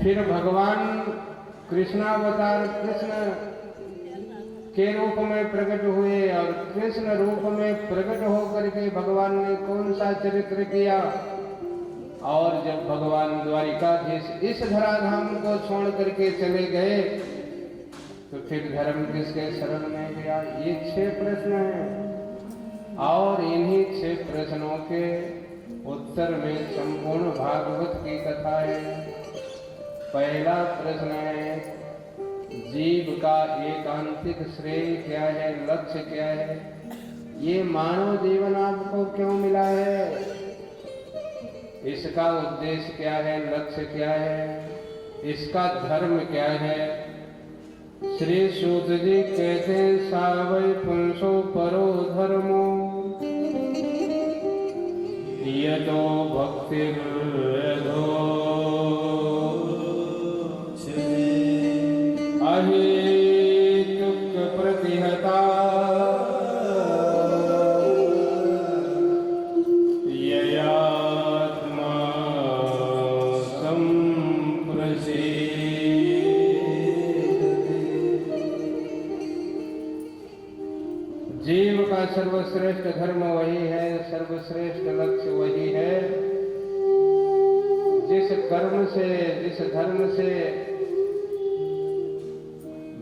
फिर भगवान कृष्णावतार कृष्ण के रूप में प्रकट हुए और कृष्ण रूप में प्रकट होकर के भगवान ने कौन सा चरित्र किया। और जब भगवान द्वारिकाधीश इस धराधाम को छोड़ करके चले गए तो फिर धर्म किसके शरण में गया। ये 6 प्रश्न हैं और इन्हीं 6 प्रश्नों के उत्तर में संपूर्ण भागवत की कथा है। पहला प्रश्न है, जीव का एकांतिक श्रेय क्या है, लक्ष्य क्या है। ये मानव जीवन आपको क्यों मिला है, इसका उद्देश्य क्या है, लक्ष्य क्या है, इसका धर्म क्या है। श्री सूत जी कहते हैं, सावै पुंसो परो धर्मो यतो भक्तिर्यधो अहेतुक प्रतिहता ययात्मा संप्रसेदते। जीव का सर्वश्रेष्ठ धर्म वही है, सर्वश्रेष्ठ लक्ष्य वही है जिस कर्म से, जिस धर्म से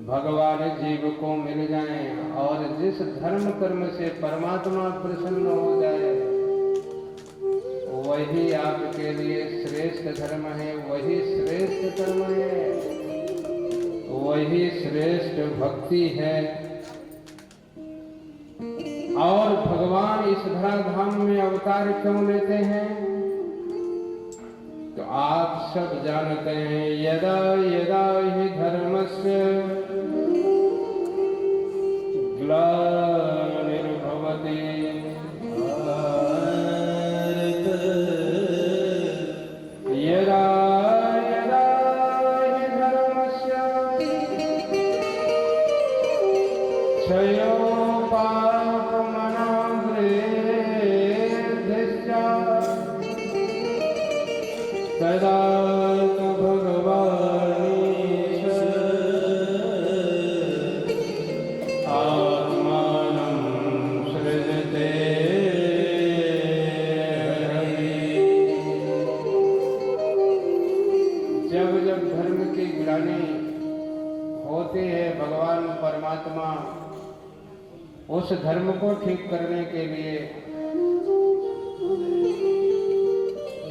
भगवान जीव को मिल जाए और जिस धर्म कर्म से परमात्मा प्रसन्न हो जाए वही आपके लिए श्रेष्ठ धर्म है, वही श्रेष्ठ कर्म है, वही श्रेष्ठ भक्ति है। और भगवान इस धराधाम में अवतार क्यों लेते हैं तो आप सब जानते हैं। यदा यदा हि धर्मस्य ग्लानिर्भवति यदा यदा हि धर्मस्य क्षयो तदा तो भगवानीश आत्मानं सृजते जब जब धर्म की ग्लानि होती है भगवान परमात्मा उस धर्म को ठीक करने के लिए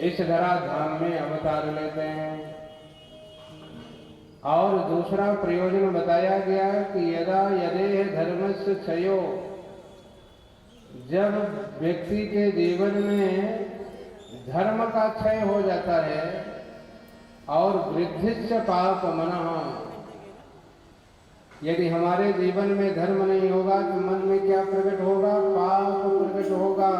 इस धराधाम में अवतार लेते हैं। और दूसरा प्रयोजन बताया गया कि यदा यदे धर्मस्य क्षयो, जब व्यक्ति के जीवन में धर्म का क्षय हो जाता है और वृद्धिश्च पाप मनः, यदि हमारे जीवन में धर्म नहीं होगा तो मन में क्या प्रकट होगा, पाप प्रकट होगा।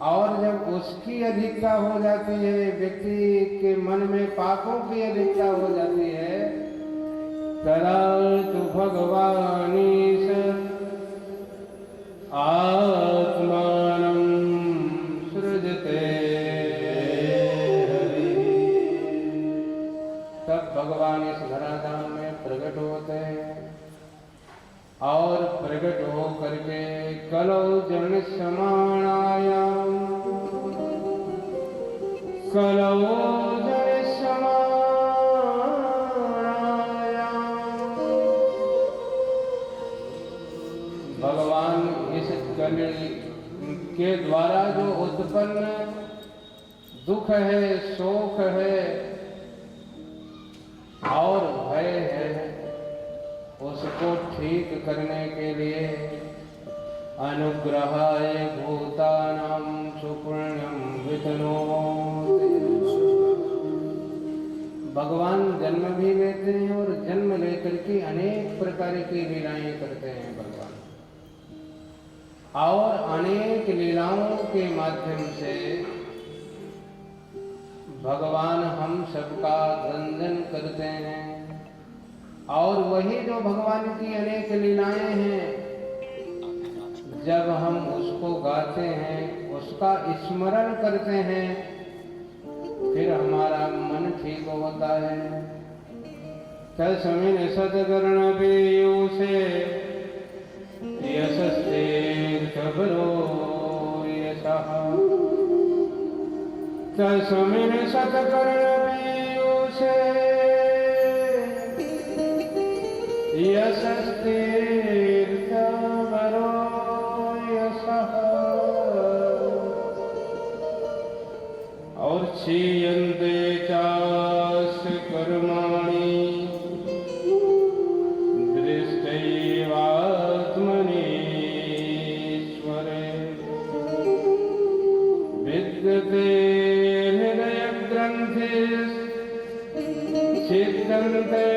और जब उसकी अधिकता हो जाती है, व्यक्ति के मन में पापों की अधिकता हो जाती है, तदा तु भगवानीश आत्मानं सृजते हरि। तब भगवान इस धराधाम में प्रकट होते हैं और प्रकट हो करके कलौ जन समानायाम, कलौ जन समानायाम, भगवान इस कलि के द्वारा जो उत्पन्न दुख है, शोक है और भय है उसको ठीक करने के लिए अनुग्रहाय भूतानां सुपुण्यं वितनोति। भगवान जन्म भी लेते हैं और जन्म लेकर के अनेक प्रकार की लीलाएं करते हैं भगवान, और अनेक लीलाओं के माध्यम से भगवान हम सबका रंजन करते हैं। और वही जो भगवान की अनेक लीलाएं हैं, जब हम उसको गाते हैं, उसका स्मरण करते हैं, फिर हमारा मन ठीक को होता है। तस्मिन् सत्कर्णपेयूषे यशस्तेऽर्थपरो यशः। तस्मिन् सत्कर्णपेयूषे यशस्तेऽर्थपरो यशः। और क्षीयन्ते चास्य कर्माणि दृष्टैवात्मनीश्वरे। विद्यते हृदयग्रन्थिश्छिद्यन्ते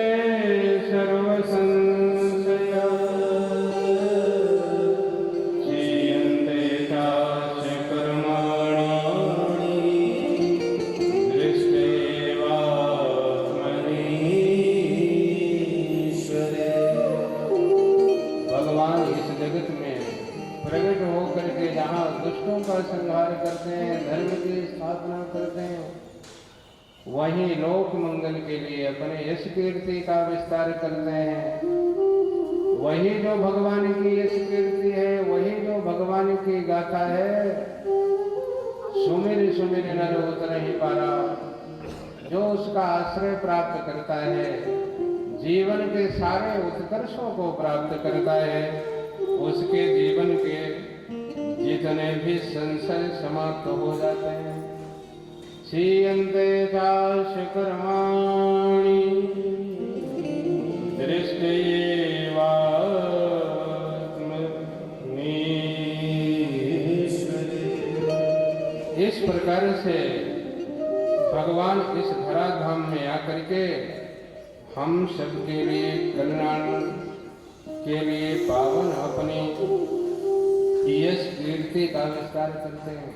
सर्वसंशया। क्षीयन्ते चास्य कर्माणि दृष्टैवात्मनीश्वरे। भगवान इस जगत में प्रकट होकर के जहाँ दुष्टों का संहार करते हैं, धर्म की स्थापना करते हैं, वहीं लोक मंगल के लिए अपने यश कीर्ति का विस्तार करते हैं। वही जो भगवान की यश कीर्ति है, वही जो भगवान की गाथा है, सुमिर सुमिर नर उतर ही पारा। जो उसका आश्रय प्राप्त करता है, जीवन के सारे उत्कर्षों को प्राप्त करता है, उसके जीवन के जितने भी संशय समाप्त हो जाते हैं। क्षीयन्ते चास्य कर्माणि दृष्टैवात्मनीश्वरे। इस प्रकार से भगवान इस धराधाम में आकर के हम सबके लिए कल्याण के लिए पावन अपनी यश कीर्ति का विस्तार करते हैं।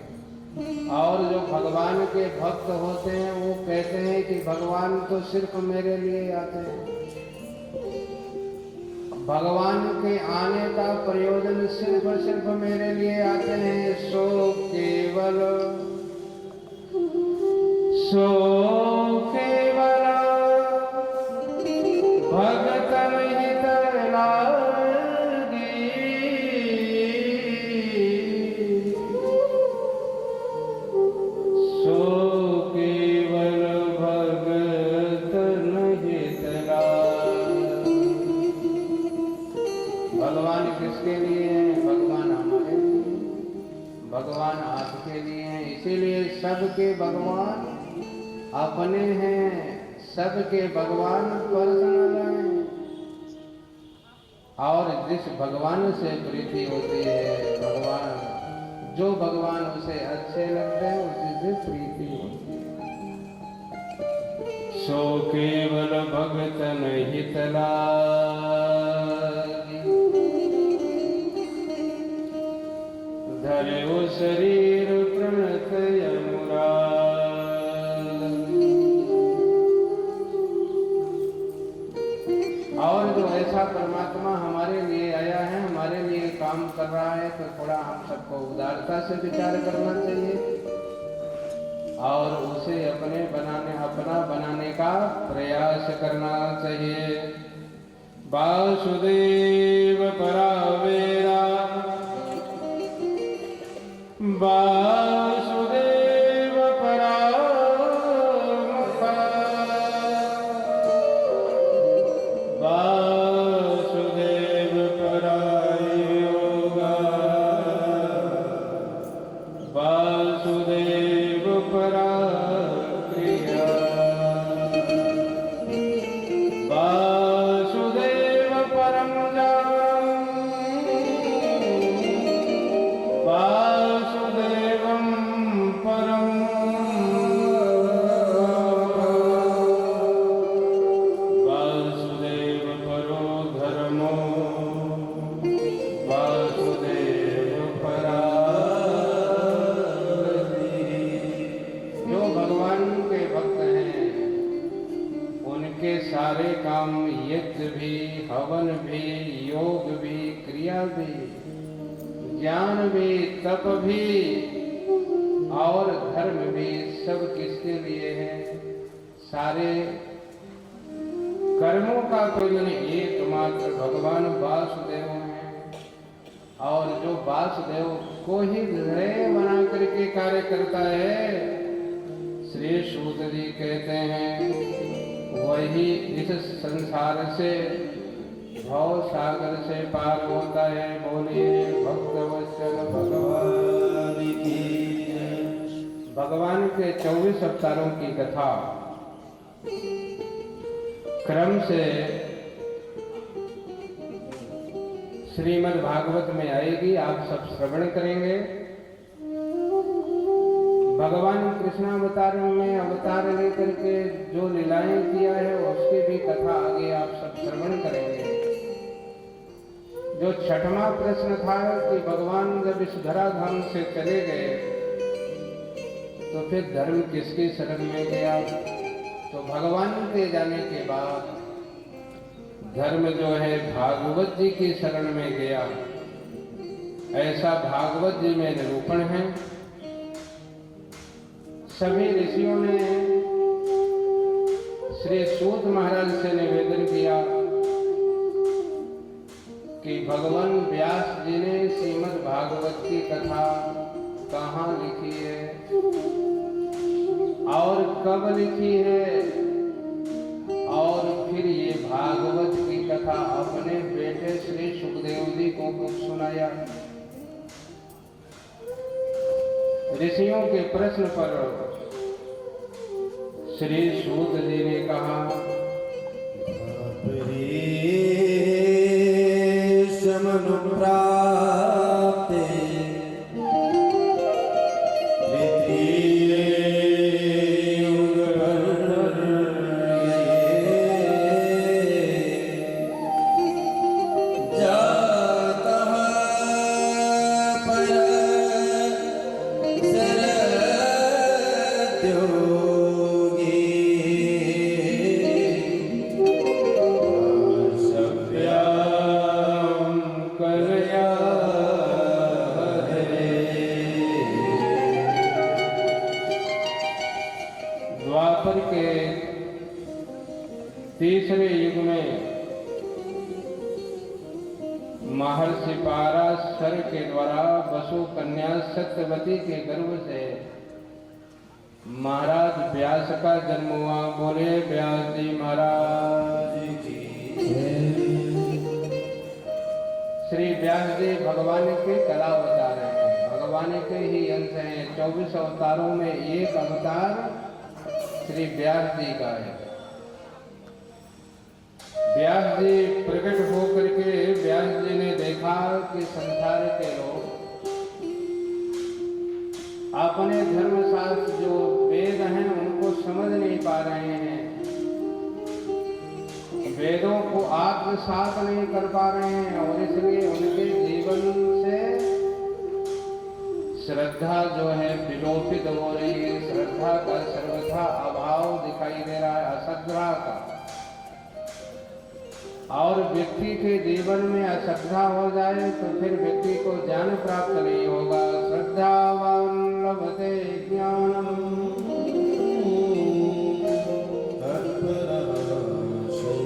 और जो भगवान के भक्त होते हैं वो कहते हैं कि भगवान तो सिर्फ मेरे लिए आते हैं। भगवान के आने का प्रयोजन सिर्फ मेरे लिए आते हैं। सो केवल भगत हित लागी। सो केवल भगत हित लागी। भगवान किसके लिए है? भगवान हमारे लिए, भगवान आपके लिए हैं। इसीलिए सबके भगवान अपने हैं, सबके भगवान पर्सनल हैं। और जिस भगवान से प्रीति होती है, भगवान जो भगवान उसे अच्छे लगते हैं उसी से प्रीति होती है। सो केवल भगत हित लागी। धरे वो शरीर प्रणत और जो ऐसा परमात्मा हमारे लिए आया है, हमारे लिए काम कर रहा है, तो थोड़ा हम सबको उदारता से विचार करना चाहिए और उसे अपना बनाने का प्रयास करना चाहिए। वासुदेव परावेरा वासुदेव परामुखा वासुदेव परायोगा वासुदेव पराक्रिया वासुदेव परम वासुदेवं परम वासुदेव परो धर्मो वासुदेव परागति। जो भगवान के भक्त हैं उनके सारे काम यज्ञ भी, हवन भी, योग भी, क्रिया भी, ज्ञान भी, तप भी और धर्म भी सब किसके लिए है? सारे कर्मों का प्रयोजन एकमात्र भगवान वासुदेव हैं, और जो वासुदेव को ही हृदय बना करके कार्य करता है, श्री सूत जी कहते हैं वही इस संसार से भव सागर से पार होता है। बोलिए भक्त वत्सल भगवान की। भगवान के 24 अवतारों की कथा क्रम से श्रीमद् भागवत में आएगी, आप सब श्रवण करेंगे। भगवान कृष्णावतार में अवतार लेकर के जो लीलाएं किया है उसकी भी कथा आगे आप सब श्रवण करेंगे। जो छठवां प्रश्न था कि भगवान जब इस धराधाम से चले गए तो फिर धर्म किसकी शरण में गया, तो भगवान के जाने के बाद धर्म जो है भागवत जी की शरण में गया। ऐसा भागवत जी में निरूपण है। सभी ऋषियों ने श्री सूत महाराज से निवेदन किया कि भगवान व्यास जी ने श्रीमद् भागवत की कथा कहाँ लिखी है और कब लिखी है, और फिर ये भागवत की कथा अपने बेटे श्री सुखदेव जी को सुनाया। ऋषियों के प्रश्न पर श्री सूत जी ने कहा, द्वापर के तीसरे युग में महर्षि पाराशर के द्वारा वसु कन्या सत्यवती के गर्भ से महाराज व्यास का जन्म हुआ। बोले व्यास जी महाराज की। श्री व्यास जी भगवान के कला अवतार हैं, भगवान के ही अंश हैं। 24 अवतारों में एक अवतार श्री व्यास जी का है। व्यास जी प्रकट होकर के व्यास जी ने देखा कि संसार के लोग अपने धर्मशास्त्र जो वेद हैं उनको समझ नहीं पा रहे हैं, वेदों को आत्मसात नहीं कर पा रहे हैं, और इसलिए उनके जीवन से श्रद्धा जो है विलोपित हो रही है। श्रद्धा का सर्वथा अभाव दिखाई दे रहा है, अश्रद्धा का। और व्यक्ति के जीवन में अश्रद्धा हो जाए तो फिर व्यक्ति को ज्ञान प्राप्त नहीं होगा। श्रद्धावान लभते ज्ञानम।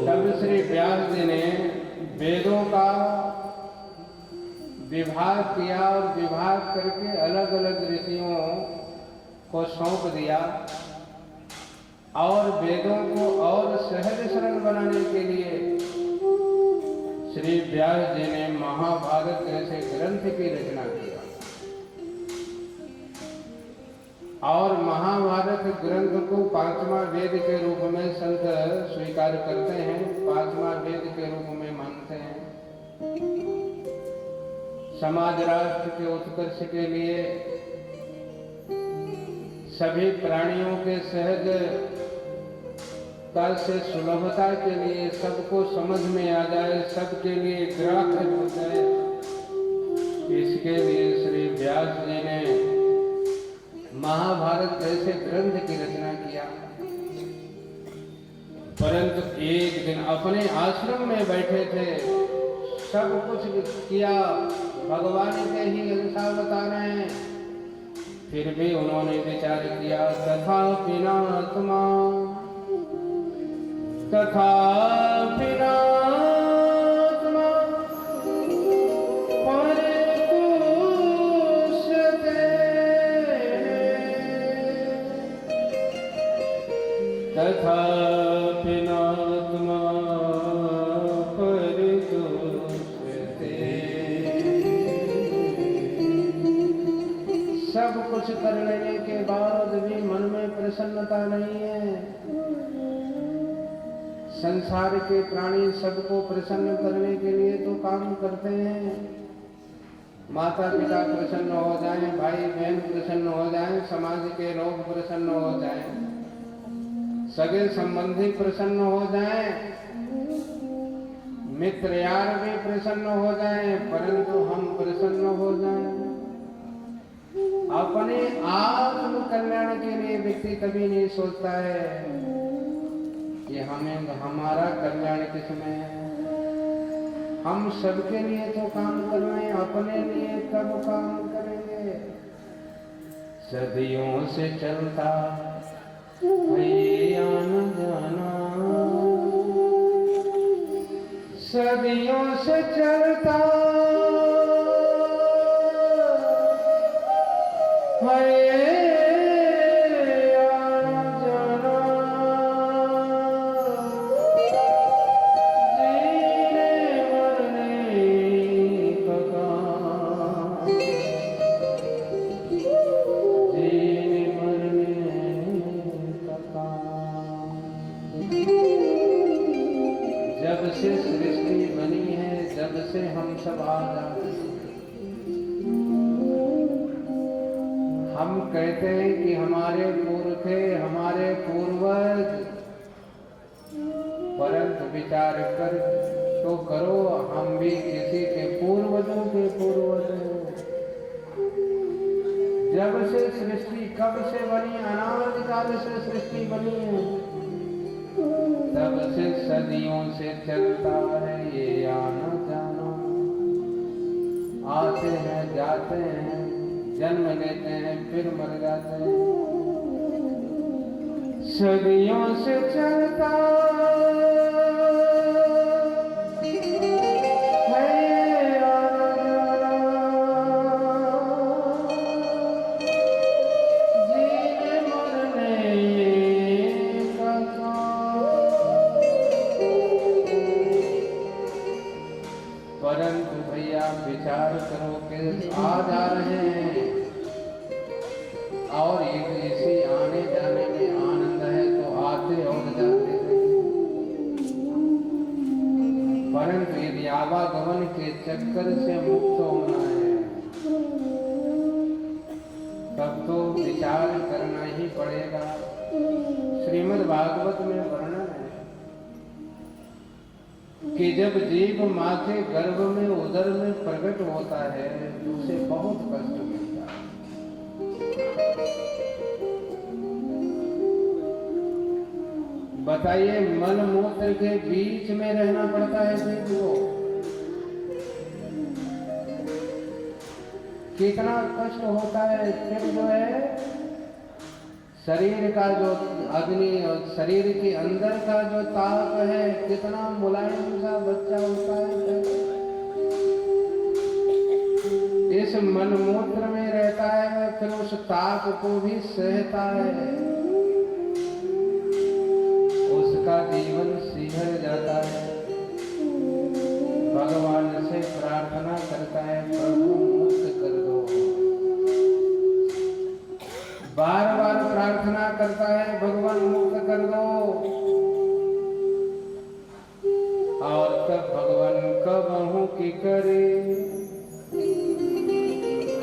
तब श्री व्यास जी ने वेदों का विभाग किया और विभाग करके अलग अलग ऋषियों को सौंप दिया, और वेदों को और सहज सरल बनाने के लिए श्री व्यास जी ने महाभारत जैसे ग्रंथ की रचना किया। और महाभारत ग्रंथ को 5वां वेद के रूप में संत स्वीकार करते हैं, 5वां वेद के रूप में मानते हैं। समाज राष्ट्र के उत्कर्ष के लिए, सभी प्राणियों के सहज से सुलभता के लिए, सबको समझ में आ जाए, सबके लिए ग्राह्य हो जाए, इसके लिए श्री व्यास जी ने महाभारत जैसे ग्रंथ की रचना किया। परंतु एक दिन अपने आश्रम में बैठे थे, सब कुछ किया, भगवान के ही अंश बता रहे हैं, फिर भी उन्होंने विचार किया तथा पिनात्मा तथापि नात्मा परितुष्यते तथापि नात्मा परितुष्यते। सब कुछ कर लेने के बाद भी मन में प्रसन्नता नहीं है। संसार के प्राणी सबको प्रसन्न करने के लिए तो काम करते हैं। माता पिता प्रसन्न हो जाएं, भाई बहन प्रसन्न हो जाएं, समाज के लोग प्रसन्न हो जाएं, सगे संबंधी प्रसन्न हो जाएं, मित्र यार भी प्रसन्न हो जाएं, परंतु हम प्रसन्न हो जाएं। अपने आत्म कल्याण के लिए व्यक्ति कभी नहीं सोचता है कि हमें हमारा कल्याण किसमें है। हम सबके लिए तो काम कर रहे हैं, अपने लिए कब काम करेंगे। सदियों से चलता है ये आना जाना, सदियों से चलता है जब से सृष्टि बनी है, जब से हम सब आजाद हैं, हम कहते हैं कि हमारे पूर्व थे, हमारे पूर्वज, परंतु विचार कर तो करो, हम भी किसी के पूर्वजों के पूर्वज हैं। जब से सृष्टि कब से बनी, अनादिकाल से सृष्टि बनी है, तब से सदियों से चलता है ये आना जाना। आते हैं जाते हैं, जन्म लेते हैं फिर मर जाते हैं। सदियों से चलता विचार करो कि आ जा रहे हैं और इसी आने जाने में आनंद है, तो आते और जाते हैं। परंतु यदि आवागमन के चक्कर से मुक्त होना है, तब तो विचार करना ही पड़ेगा। श्रीमद् भागवत में वर्णन है कि जब जीव माँ के गर्भ में उदर में प्रकट होता है तो उसे बहुत कष्ट मिलता है। बताइए, मल मूत्र के बीच में रहना पड़ता है जीव को, कितना कष्ट होता है। फिर जो है शरीर का जो अग्नि और शरीर के अंदर का जो ताप है, कितना मुलायम सा बच्चा होता है। इस मनमूत्र में रहता है, फिर उस ताप को भी सहता है, उसका जीवन सिहर जाता है। भगवान से प्रार्थना करता है, प्रभु मुक्त कर दो। बार बार प्रार्थना करता है, भगवान मुक्त कर दो। और तब भगवान कबहू की करे,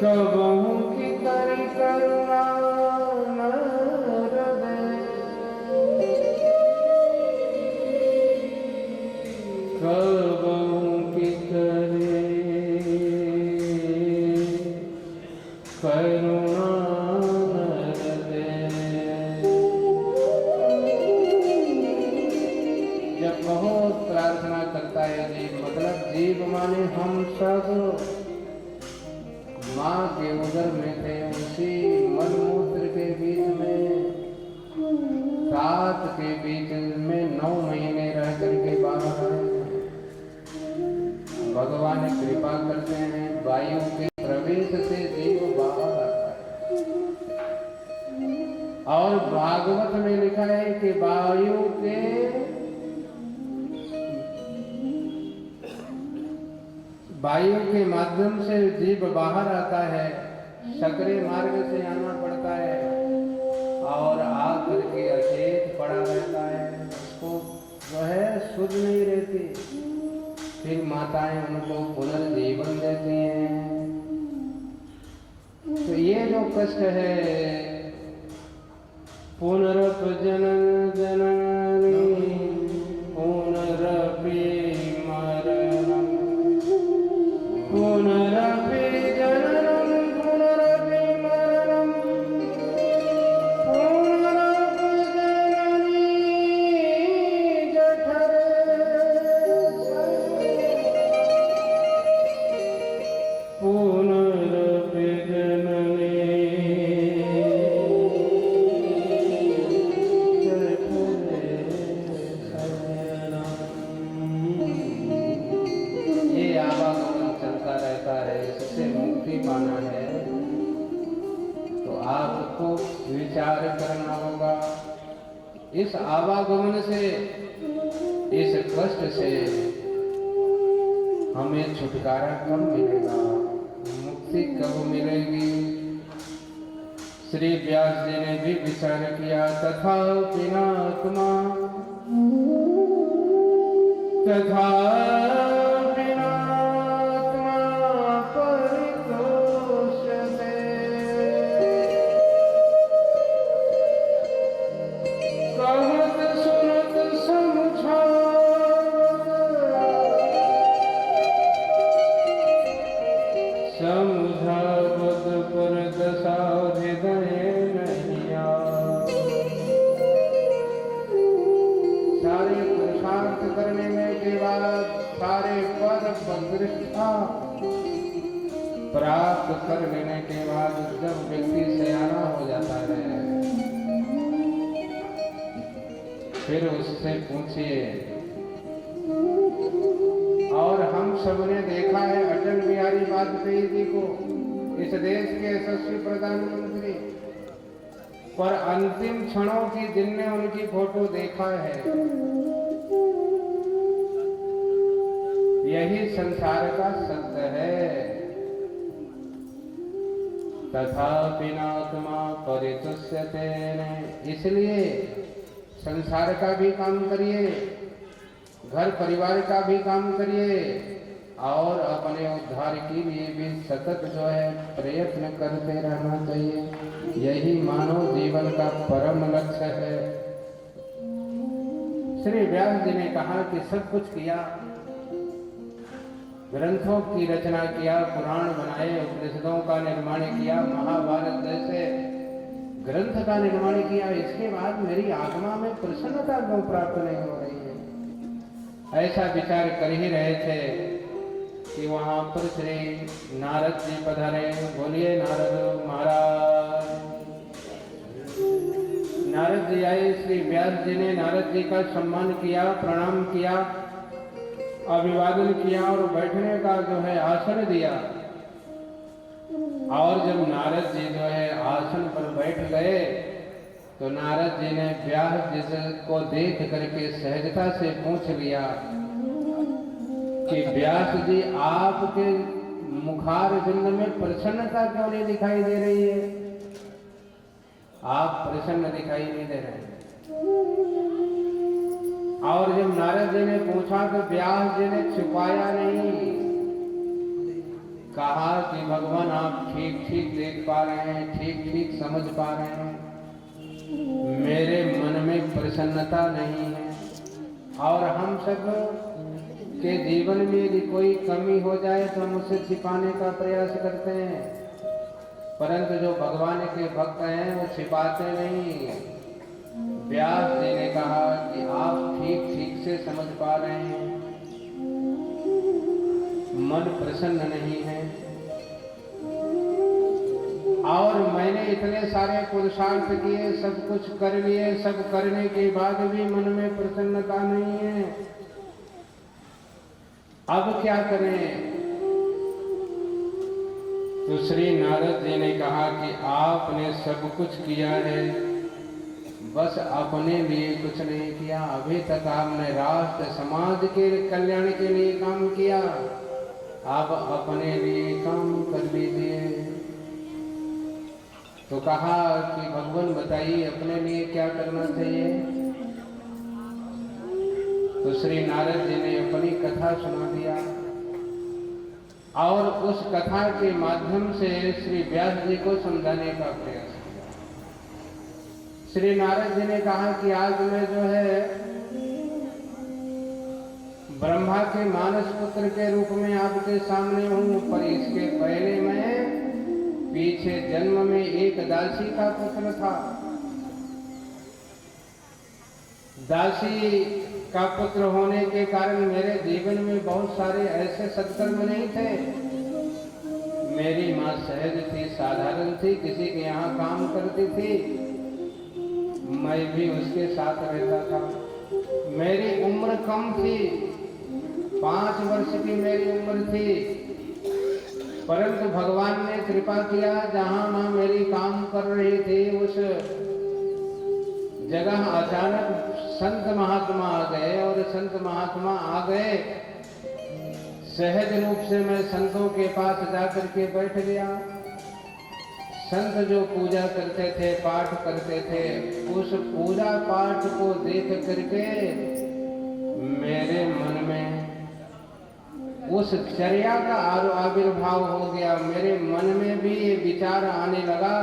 कबहू की करे करुणा न हृदय, कबहू की करे करुणा। बहुत प्रार्थना करता है जीव, मतलब जीव माने हम सब माँ के उदर में थे, उसी मलमूत्र के बीच में, रात के बीच में 9 महीने वायु के प्रवेश से जीव बाहर आता है। और भागवत में लिखा है कि वायु के माध्यम से जीव बाहर आता है, सकरे मार्ग से आना पड़ता है और आकर के अचेत पड़ा रहता है, उसको जो है शुद्ध नहीं रहती। फिर माताएं उनको पुनर्जीवन देती हैं। तो ये जो कष्ट है, पुनरप जनन जननी पुनरपि मरणम, पुनरपि जननम पुनरपि मरणम, पुनरप जननी जठरे, पुनरपि जननी पाना है। तो आपको विचार करना होगा, इस आवागमन से, इस कष्ट से हमें छुटकारा कब मिलेगा, मुक्ति कब मिलेगी। श्री व्यास जी ने भी विचार किया, तथा पिनात्मा तथा करने में के बाद सारे पद प्रतिष्ठा प्राप्त कर लेने के बाद जब व्यक्ति सयाना हो जाता है, फिर उससे पूछिए। और हम सबने देखा है अटल बिहारी वाजपेयी जी को, इस देश के यशस्वी प्रधानमंत्री, पर अंतिम क्षणों की जिनने उनकी फोटो देखा है, यही संसार का सत्य है। तथापि नात्मा परितुष्यते, इसलिए संसार का भी काम करिए, घर परिवार का भी काम करिए और अपने उद्धार के लिए भी सतत जो है प्रयत्न करते रहना चाहिए। यही मानव जीवन का परम लक्ष्य है। श्री व्यास जी ने कहा कि सब कुछ किया, ग्रंथों की रचना किया, पुराण बनाए, उपनिषदों का निर्माण किया, महाभारत जैसे ग्रंथ का निर्माण किया, इसके बाद मेरी आत्मा में प्रसन्नता क्यों प्राप्त नहीं हो रही है। ऐसा विचार कर ही रहे थे कि वहां पर श्री नारद जी पधारे। बोलिए नारद महाराज। नारद जी आए, श्री व्यास जी ने नारद जी का सम्मान किया, प्रणाम किया, अभिवादन किया और बैठने का जो है आसन दिया। और जब नारद जी जो है आसन पर बैठ गए तो नारद जी ने व्यास जी को देख करके सहजता से पूछ लिया कि व्यास जी आपके मुखार बिंद में प्रसन्नता क्यों नहीं दिखाई दे रही है, आप प्रसन्न दिखाई नहीं दे रहे। और जब नारद जी ने पूछा तो व्यास जी ने छुपाया नहीं, कहा कि भगवान आप ठीक ठीक देख पा रहे हैं, ठीक ठीक समझ पा रहे हैं, मेरे मन में प्रसन्नता नहीं है। और हम सब के जीवन में यदि कोई कमी हो जाए तो हम उसे छिपाने का प्रयास करते हैं, परंतु जो भगवान के भक्त हैं वो छिपाते नहीं। व्यास जी ने कहा कि आप ठीक ठीक से समझ पा रहे हैं, मन प्रसन्न नहीं है। और मैंने इतने सारे पुरुषार्थ किए, सब कुछ कर लिए, सब करने के बाद भी मन में प्रसन्नता नहीं है। अब क्या करें? तो श्री नारद जी ने कहा कि आपने सब कुछ किया है, बस अपने लिए कुछ नहीं किया। अभी तक आपने राष्ट्र समाज के कल्याण के लिए काम किया, आप अपने लिए काम कर लीजिए। तो कहा कि भगवान बताइए अपने लिए क्या करना चाहिए। तो श्री नारद जी ने अपनी कथा सुना दिया और उस कथा के माध्यम से श्री व्यास जी को समझाने का प्रयास किया। श्री नारद जी ने कहा कि आज मैं जो है ब्रह्मा के मानस पुत्र के रूप में आपके सामने हूं, पर इसके पहले मैं पीछे जन्म में एक दासी का पुत्र था। दासी का पुत्र होने के कारण मेरे जीवन में बहुत सारे ऐसे सत्कर्म नहीं थे। मेरी माँ सहज थी, साधारण थी, किसी के यहाँ काम करती थी, मैं भी उसके साथ रहता था। मेरी उम्र कम थी, 5 वर्ष की मेरी उम्र थी, परंतु भगवान ने कृपा किया, जहां माँ मेरी काम कर रही थी उस जगह अचानक संत महात्मा आ गए। और संत महात्मा आ गए, सहज रूप से मैं संतों के पास जाकर के बैठ गया। संत जो पूजा करते थे, पाठ करते थे, उस पूजा पाठ को देख करके मेरे मन में उस चर्या का आविर्भाव हो गया। मेरे मन में भी ये विचार आने लगा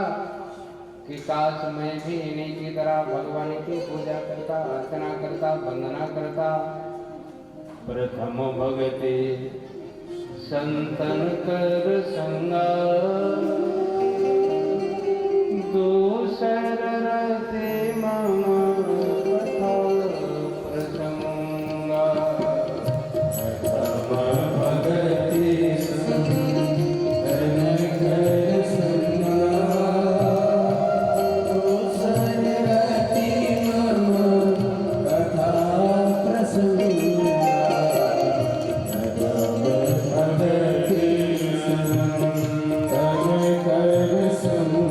कि काश मैं भी इन्हीं की तरह भगवान की पूजा करता, अर्चना करता, वंदना करता। प्रथम भगति संतन कर संगा, दूसर रते मम कथा प्रसंगा। प्रथम भगति संतन कर संगा, दूसर रते मम कथा प्रसंगा। प्रथम भगति संतन कर संगा,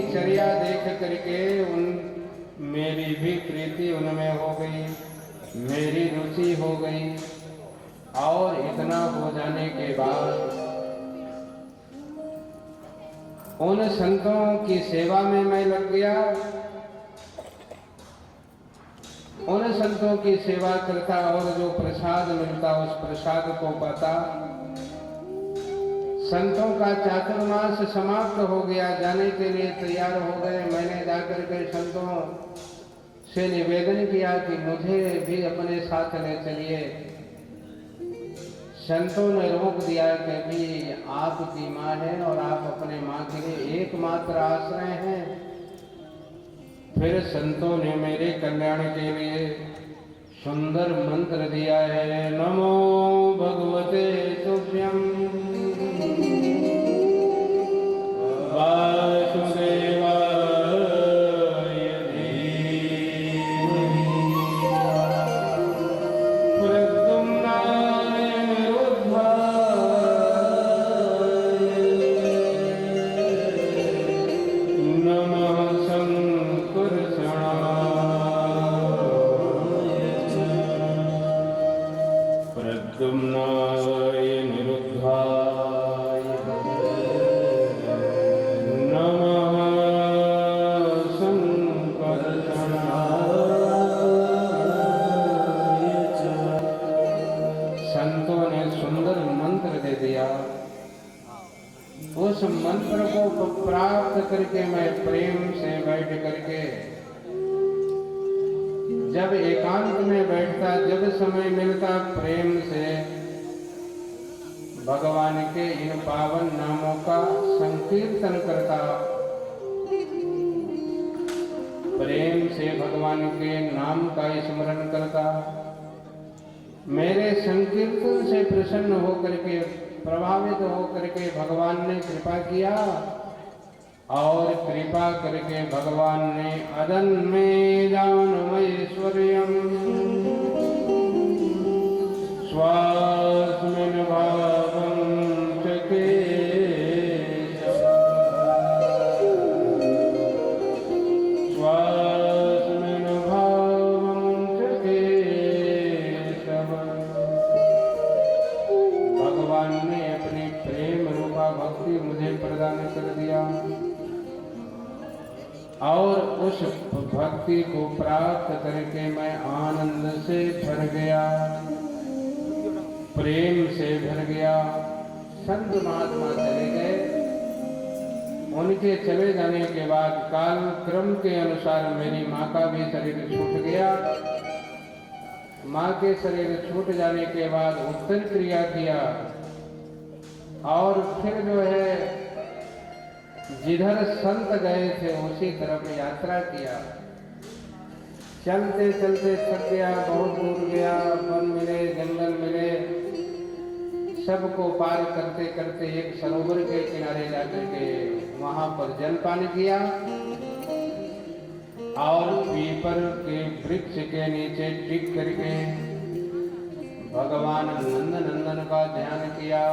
चर्या देख करके मेरी भी प्रीति उनमें हो गई, मेरी रुचि हो गई। और इतना हो जाने के बाद उन संतों की सेवा में मैं लग गया, उन संतों की सेवा करता और जो प्रसाद मिलता उस प्रसाद को पाता। संतों का चातुर्मास समाप्त हो गया, जाने के लिए तैयार हो गए। मैंने जाकर के संतों से निवेदन किया कि मुझे भी अपने साथ ले चलिए। संतों ने रोक दिया कि भी आपकी माँ है और आप अपने माँ के लिए एकमात्र आश्रय हैं। फिर संतों ने मेरे कल्याण के लिए सुंदर मंत्र दिया है, नमो भगवते तुभ्यं वासुदेवाय धीमहि प्रद्युम्नाय निरुद्धाय नमः संकर्षणाय प्रद्युम्नाय संतों ने सुंदर मंत्र दे दिया। उस मंत्र को प्राप्त करके मैं प्रेम से बैठ करके जब एकांत में बैठता, जब समय मिलता, प्रेम से भगवान के इन पावन नामों का संकीर्तन करता, प्रेम से भगवान के नाम का स्मरण करता। मेरे संकीर्तन से प्रसन्न होकर के, प्रभावित होकर के भगवान ने कृपा किया और कृपा करके भगवान ने अदन्मे जानमैश्वर्यम् स्वास्मिन् भावं च केशव स्वास्मिन् भावं च केशव। भगवान ने अपनी प्रेम रूपा भक्ति मुझे प्रदान कर दिया और उस भक्ति को प्राप्त करके मैं आनंद से भर गया, प्रेम से भर गया। संत महात्मा चले गए। उनके चले जाने के बाद काल क्रम के अनुसार मेरी माँ का भी शरीर छूट गया। माँ के शरीर छूट जाने के बाद उत्तर क्रिया किया और फिर जो है जिधर संत गए थे उसी तरफ यात्रा किया। चलते चलते थक गया, बहुत दूर गया, वन मिले, जंगल मिले, सबको पार करते करते एक सरोवर के किनारे जाकर के वहां पर जलपान किया और पीपल के वृक्ष के नीचे टिक करके भगवान नंदनंदन का ध्यान किया।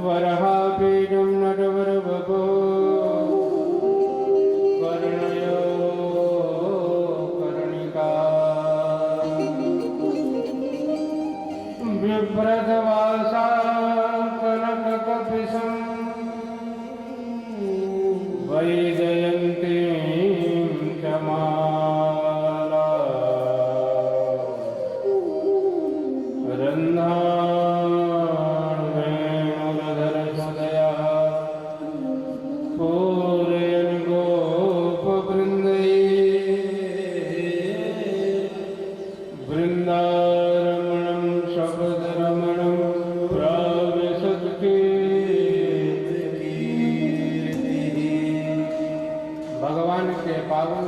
वरहापीडं नटवरवपो कर्णयो कर्णिका बिभ्रतवासा कनककपिशं वैजयन्तीं च माला रन्धा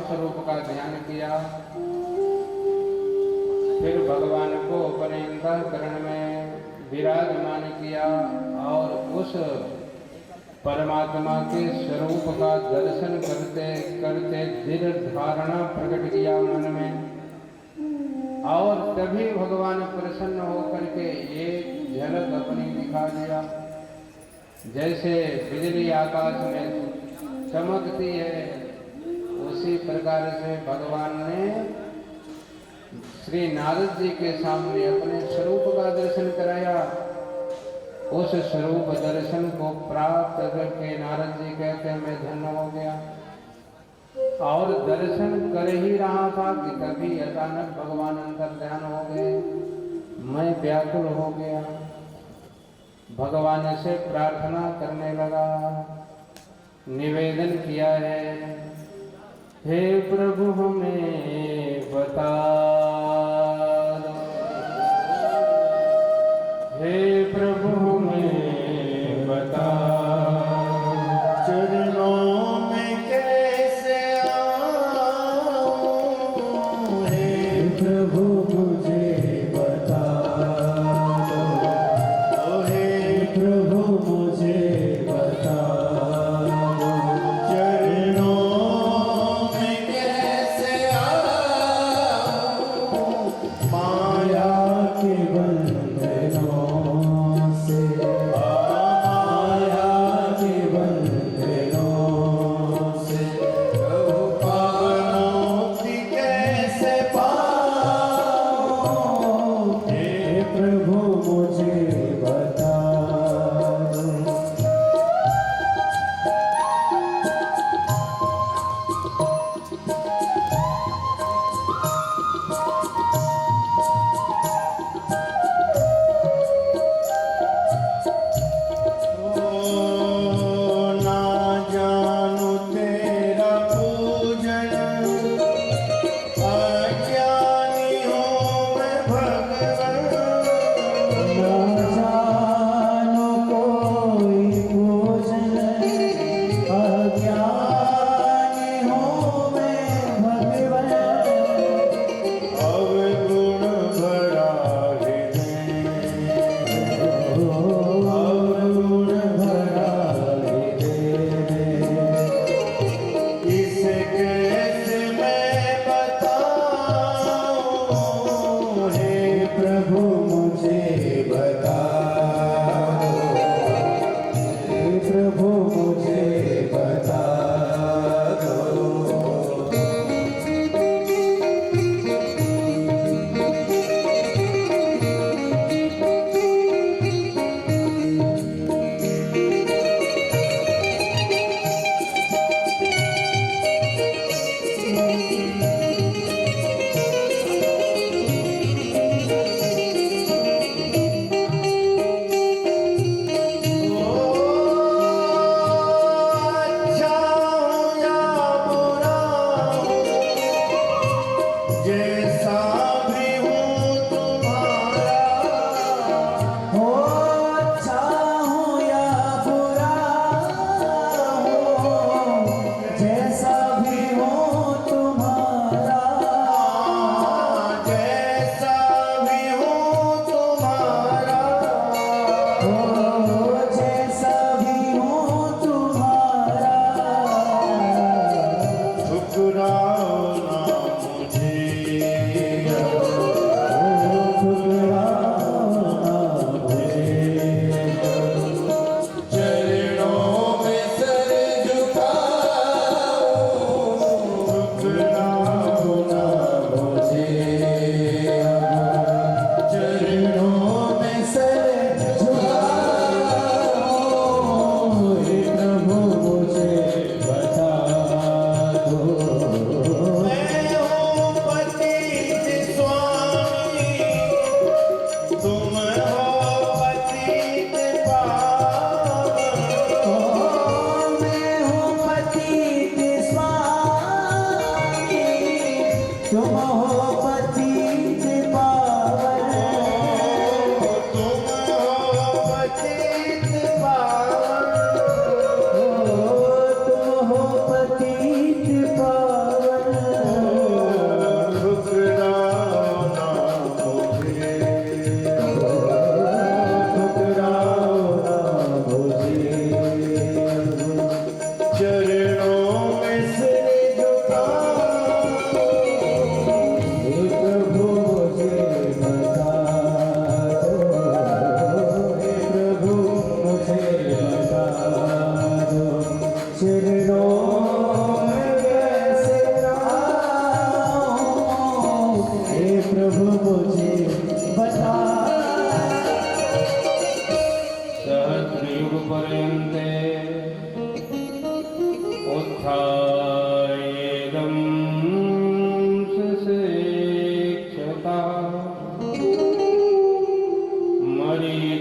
स्वरूप का ध्यान किया। फिर भगवान को अपने अंतःकरण में विराजमान किया और उस परमात्मा के स्वरूप का दर्शन करते करते दृढ़ धारणा प्रकट किया मन में और तभी भगवान प्रसन्न होकर के एक झलक अपनी दिखा दिया। जैसे बिजली आकाश में चमकती है उसी प्रकार से भगवान ने श्री नारद जी के सामने अपने स्वरूप का दर्शन कराया। उस स्वरूप दर्शन को प्राप्त करके नारद जी कहते हैं मैं धन्य हो गया। और दर्शन कर ही रहा था कि तभी अचानक भगवान अंतर ध्यान हो गए। मैं व्याकुल हो गया, भगवान से प्रार्थना करने लगा, निवेदन किया है, हे प्रभु हमें बता दो, हे प्रभु हमें बता चरणों में कैसे आऊं, हे प्रभु मुझे बता दो, हे प्रभु मुझे बता दो चरणों में कैसे आऊं,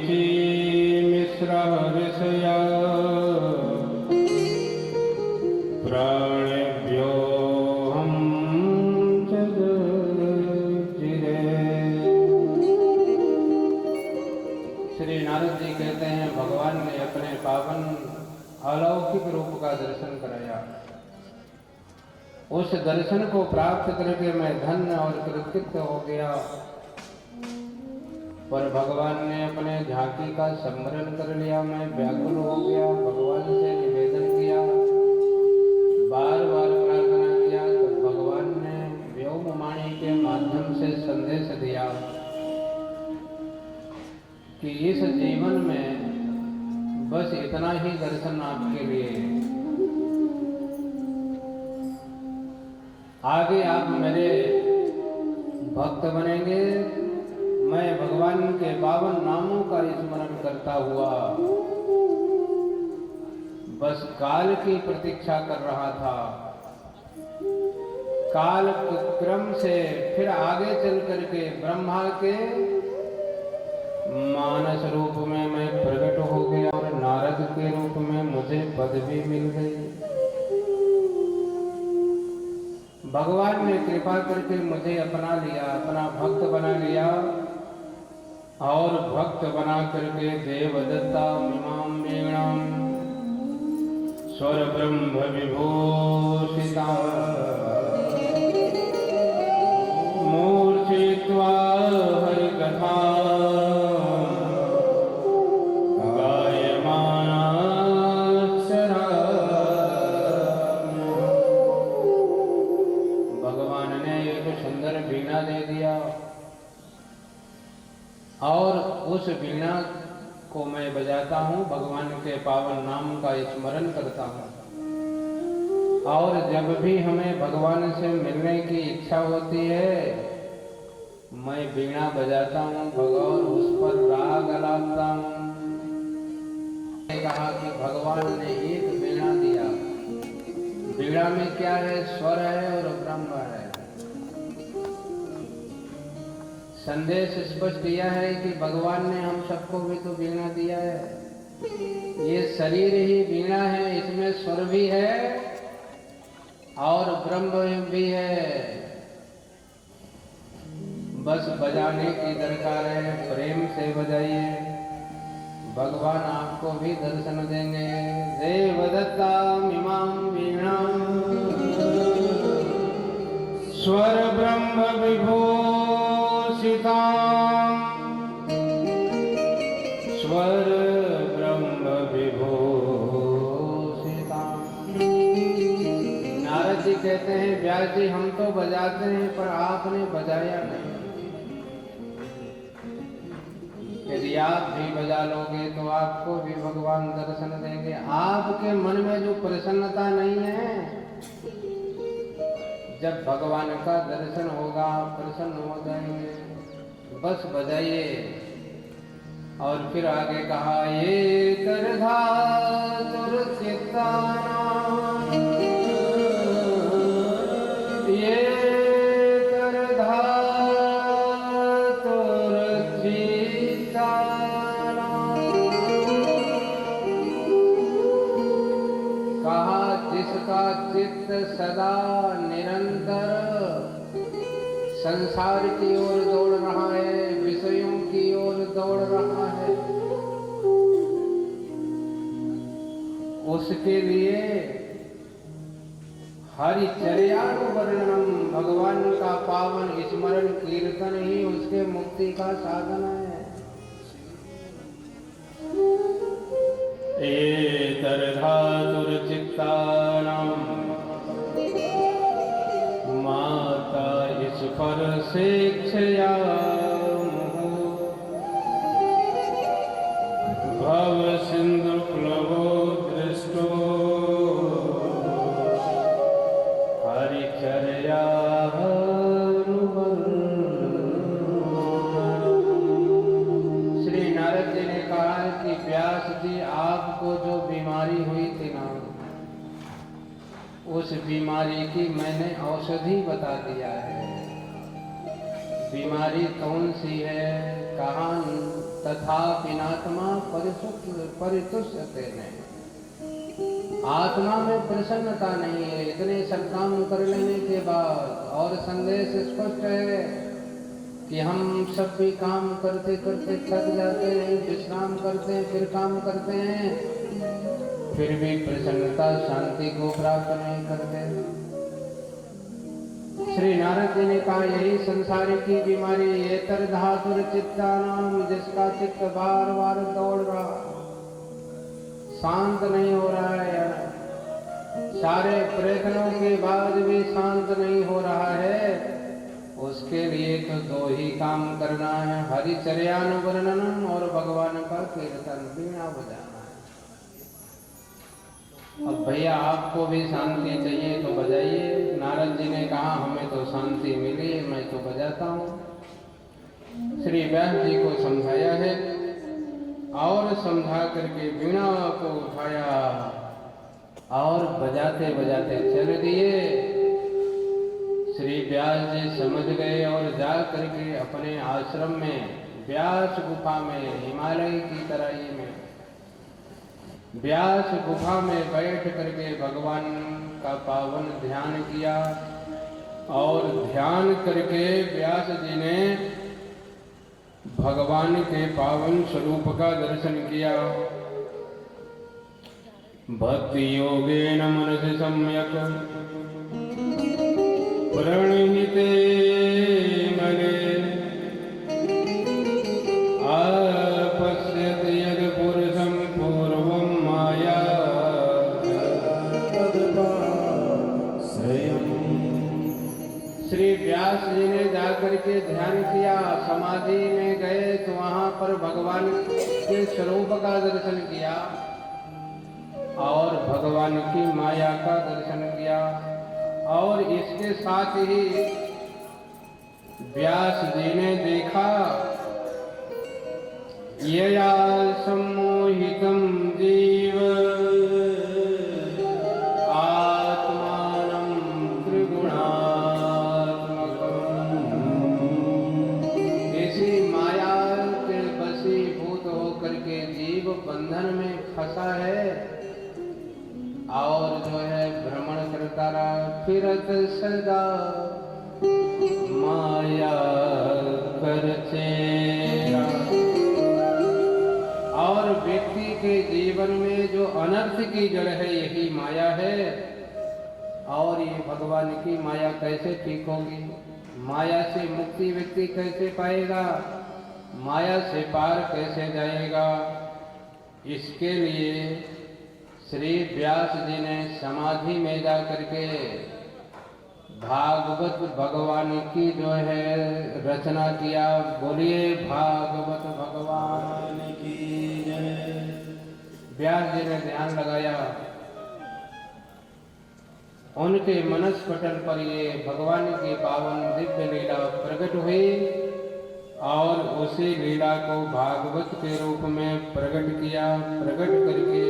मरीचि मिश्र ऋषया प्राणेभ्यो हम जगजिरे। श्री नारद जी कहते हैं भगवान ने अपने पावन अलौकिक रूप का दर्शन कराया। उस दर्शन को प्राप्त करके मैं धन्य और कृतकृत हो गया। पर भगवान ने अपने झांकी का स्मरण कर लिया। मैं व्याकुल हो गया, भगवान से निवेदन किया, बार बार प्रार्थना किया। तो भगवान ने व्योमवाणी के माध्यम से संदेश दिया कि इस जीवन में बस इतना ही दर्शन आपके लिए, आगे आप मेरे भक्त बनेंगे। मैं भगवान के पावन नामों का स्मरण करता हुआ बस काल की प्रतीक्षा कर रहा था। काल क्रम से फिर आगे चल करके ब्रह्मा के मानस रूप में मैं प्रकट हो गया और नारद के रूप में मुझे पदवी मिल गई। भगवान ने कृपा करके मुझे अपना लिया, अपना भक्त बना लिया और भक्त बना करके देवदत्ता इमाम वीणाम स्वर ब्रह्म विभूषिता मूर्छित्वा हरि कथा दे दिया और उस वीणा को मैं बजाता हूँ, भगवान के पावन नाम का स्मरण करता हूँ। और जब भी हमें भगवान से मिलने की इच्छा होती है मैं वीणा बजाता हूँ, भगवान उस पर राग अलापता हूँ। कहा कि भगवान ने एक वीणा दिया, वीणा में क्या है, स्वर है और ब्रह्म है। संदेश स्पष्ट दिया है कि भगवान ने हम सबको भी तो वीणा दिया है। ये शरीर ही वीणा है, इसमें स्वर भी है और ब्रह्म भी है। बस बजाने की दरकार है, प्रेम से बजाइए, भगवान आपको भी दर्शन देंगे। देवदत्ता इमाम वीणाम स्वर ब्रह्म विभूषिता स्वर ब्रह्म विभूषिता। नारद जी कहते हैं व्यास जी हम तो बजाते हैं पर आपने बजाया नहीं। यदि आप भी बजा लोगे तो आपको भी भगवान दर्शन देंगे। आपके मन में जो प्रसन्नता नहीं है, जब भगवान का दर्शन होगा आप प्रसन्न हो जाएंगे। बस बजाइए। और फिर आगे कहा ये तरधा चित्ताना ये तरधा चित्ताना। कहा जिसका चित्त सदा निरंतर संसार की ओर दौड़ रहा है, विषयों की ओर दौड़ रहा है, उसके लिए हरिचर्यानुवर्णनम भगवान का पावन स्मरण कीर्तन ही उसके मुक्ति का साधन है। एतर्धातुर्चित्तानां माता स्पर्शेक्षया भव सिंधु प्लवो दृष्टो हरिचर्या। श्री नारद जी ने कहा कि व्यास जी आपको जो बीमारी हुई थी ना, उस बीमारी की मैंने औषधि बता दिया है। बीमारी कौन सी है, कहाँ तथापि नात्मा परितुष्यते नहीं। आत्मा में प्रसन्नता नहीं है इतने सब काम कर लेने के बाद। और संदेश स्पष्ट है कि हम सब भी काम करते करते थक जाते हैं, विश्राम करते हैं, फिर काम करते हैं, फिर भी प्रसन्नता शांति को प्राप्त नहीं करते। श्री नारद जी ने कहा यही संसार की बीमारी एतर धातुर चित्तानाम, जिसका चित्त बार बार दौड़ रहा, शांत नहीं हो रहा है, सारे प्रयत्नों के बाद भी शांत नहीं हो रहा है, उसके लिए तो दो ही काम करना है, हरिचर्यानुवर्णनम और भगवान का कीर्तन, वीणा बजाना है। अब भैया आपको भी शांति चाहिए तो बजाइए। नारद जी ने कहा हमें तो शांति मिली, मैं तो बजाता हूँ। श्री व्यास जी को समझाया है और समझा करके वीणा को उठाया और बजाते बजाते चल दिए। श्री व्यास जी समझ गए और जा करके अपने आश्रम में व्यास गुफा में, हिमालय की तराई में व्यास गुफा में बैठ करके भगवान का पावन ध्यान किया। और ध्यान करके व्यास जी ने भगवान के पावन स्वरूप का दर्शन किया। भक्ति योगेन मनसि सम्यक प्रणहिते मने आपश्यत यद पुरुषं पूर्वं माया श्री व्यास जी ने जाकर के ध्यान किया, समाधि में गए तो वहां पर भगवान के स्वरूप का दर्शन किया और भगवान की माया का दर्शन किया। और इसके साथ ही व्यास जी ने देखा यया सम्मोहितं जीव आत्मानं त्रिगुणात्मकम्। इसी माया के वशीभूत होकर के जीव बंधन में फंसा है और जो है भ्रमण करता रहा, फिरत सदा माया करते। और व्यक्ति के जीवन में जो अनर्थ की जड़ है यही माया है। और ये भगवान की माया कैसे ठीक होगी? माया से मुक्ति व्यक्ति कैसे पाएगा? माया से पार कैसे जाएगा? इसके लिए श्री व्यास जी ने समाधि में जा करके भागवत भगवान की जो है रचना किया। बोलिए भागवत भगवान की जय। व्यास जी ने ध्यान लगाया, उनके मनस पटल पर ये भगवान की पावन दिव्य लीला प्रकट हुई और उसी लीला को भागवत के रूप में प्रकट किया। प्रकट करके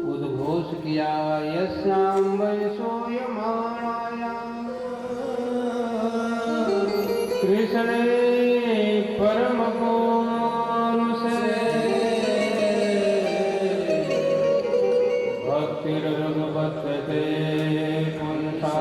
उद्घोष किया, यस्याम वैसोयमाणाया कृष्णे परम पौरुषे भक्तिरनुपद्यते पुंसा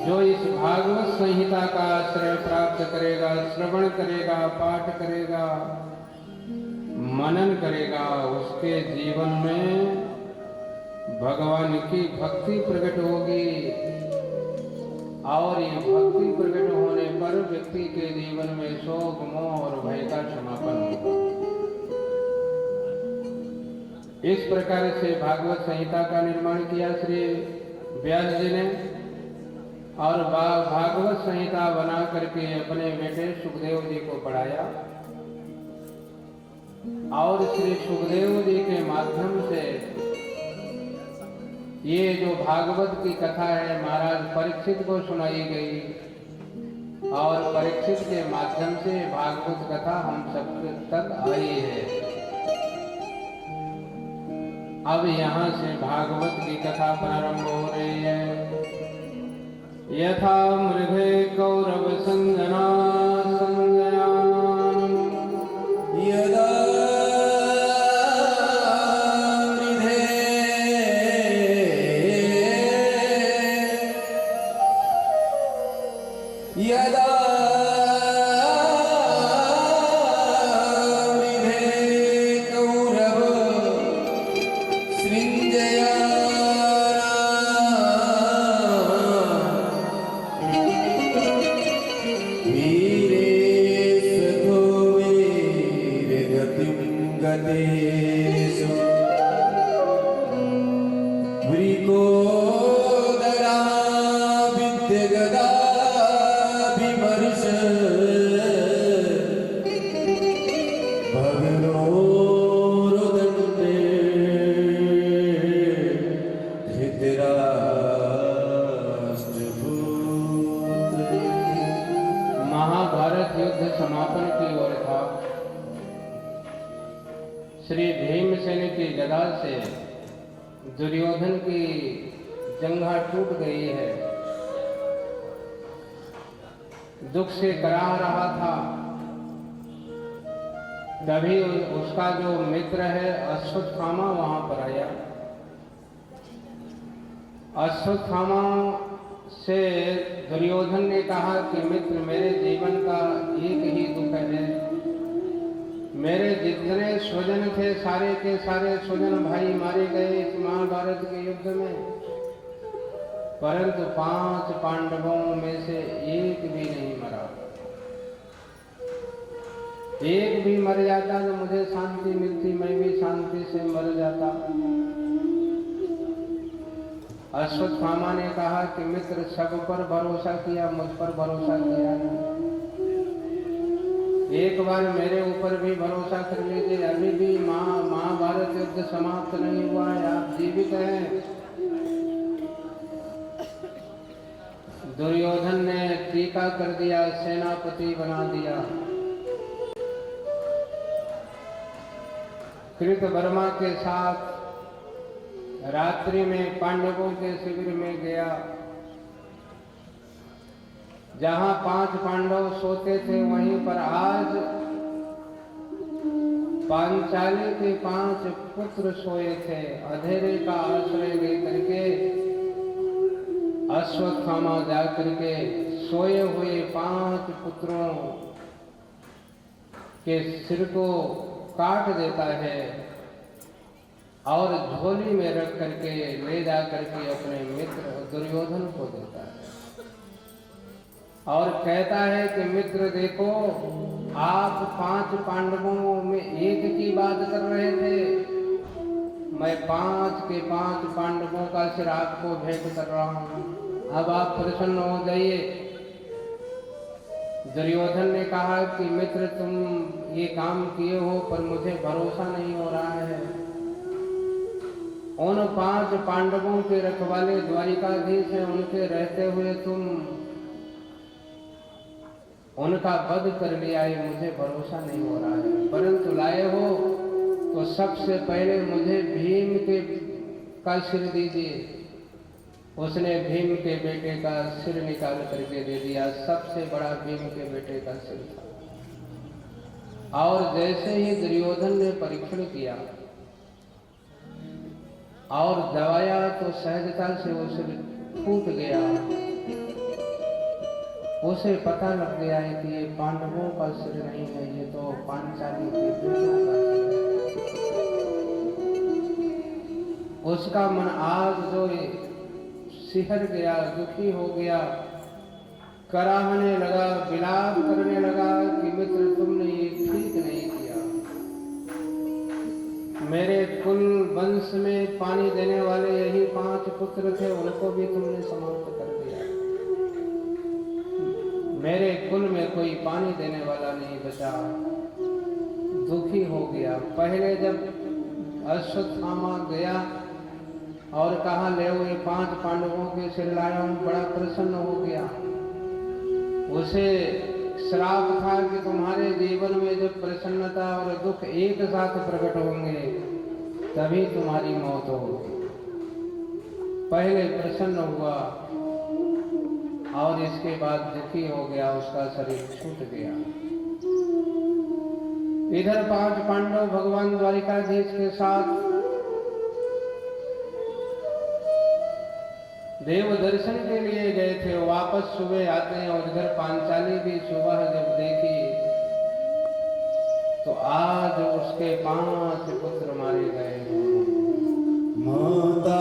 जो इस भागवत संहिता का आश्रय प्राप्त करेगा, श्रवण करेगा, पाठ करेगा, मनन करेगा, उसके जीवन में भगवान की भक्ति प्रकट होगी। और ये भक्ति प्रकट होने पर व्यक्ति के जीवन में शोक, मोह और भय का समापन होगा। इस प्रकार से भागवत संहिता का निर्माण किया श्री व्यास जी ने और भागवत संहिता बना करके अपने बेटे सुखदेव जी को पढ़ाया। और श्री सुखदेव जी के माध्यम से ये जो भागवत की कथा है महाराज परीक्षित को सुनाई गई और परीक्षित के माध्यम से भागवत कथा हम सब तक आई है। अब यहाँ से भागवत की कथा प्रारंभ हो रही है। यथा मृगे कौरव संजना संजयान यदा मृधे यदा महाभारत युद्ध समापन की ओर था। श्री भीमसेन की गदा से दुर्योधन की जंघा टूट गई है। दुख से करा रहा था। तभी उसका जो मित्र है अश्वत्थामा वहां पर आया। अश्वत्थामा से दुर्योधन ने कहा कि मित्र, मेरे जीवन का एक ही दुख है। मेरे जितने स्वजन थे सारे के सारे स्वजन भाई मारे गए इस महाभारत के युद्ध में, परंतु 5 पांडवों में से एक भी नहीं मरा। एक भी मर जाता तो मुझे शांति मिलती, मैं भी शांति से मर जाता। अश्वत्थामा ने कहा कि मित्र, सब पर भरोसा किया, मुझ पर भरोसा किया नहीं। एक बार मेरे ऊपर भी भरोसा कर लीजिए। अभी भी महाभारत युद्ध समाप्त नहीं हुआ है, आप जीवित हैं। दुर्योधन ने टीका कर दिया, सेनापति बना दिया। कृतवर्मा के साथ रात्रि में पांडवों के शिविर में गया। जहां 5 पांडव सोते थे वहीं पर आज पांचाली के 5 पुत्र सोए थे। अंधेरे का आश्रय लेकर के अश्वत्थामा जाकर के सोए हुए 5 पुत्रों के सिर को काट देता है और झोली में रख करके ले जा करके अपने मित्र दुर्योधन को देता है और कहता है कि मित्र देखो, आप 5 पांडवों में एक की बात कर रहे थे, मैं 5 के 5 पांडवों का सिर आपको भेंट कर रहा हूं। अब आप प्रसन्न हो जाइए। दुर्योधन ने कहा कि मित्र, तुम ये काम किए हो पर मुझे भरोसा नहीं हो रहा है। उन 5 पांडवों के रखवाले द्वारिकाधीश हैं, उनके रहते हुए तुम उनका वध कर लिया है, मुझे भरोसा नहीं हो रहा है। परंतु लाए हो तो सबसे पहले मुझे भीम के का सिर दीजिए। उसने भीम के बेटे का सिर निकाल करके दे दिया। सबसे बड़ा भीम के बेटे का सिर था। और जैसे ही दुर्योधन ने परीक्षण किया और दबाया तो सहजता से वो सिर फूट गया। उसे पता लग गया है कि ये पांडवों का सिर नहीं है, ये तो पांचाली के बेटों का सिर है। उसका मन आज जो सिहर गया, दुखी हो गया, कराहने लगा, विलाप करने लगा कि मित्र, तुमने ये ठीक नहीं किया। मेरे कुल वंश में पानी देने वाले यही 5 पुत्र थे, उनको भी तुमने समाप्त कर दिया। मेरे कुल में कोई पानी देने वाला नहीं बचा। दुखी हो गया। पहले जब अश्वत्थामा गया और कहा ले हुए 5 पांडवों के सिर लाया हूं, बड़ा प्रसन्न हो गया। उसे श्राप था कि तुम्हारे जीवन में जब प्रसन्नता और दुख एक साथ प्रकट होंगे तभी तुम्हारी मौत होगी। पहले प्रसन्न हुआ और इसके बाद दुखी हो गया, उसका शरीर छूट गया। इधर 5 पांडव भगवान द्वारिकाधीश के साथ देव दर्शन के लिए गए थे। वापस सुबह आते हैं और इधर पांचाली भी सुबह जब देखी तो आज उसके 5 पुत्र मारे गए हैं। माता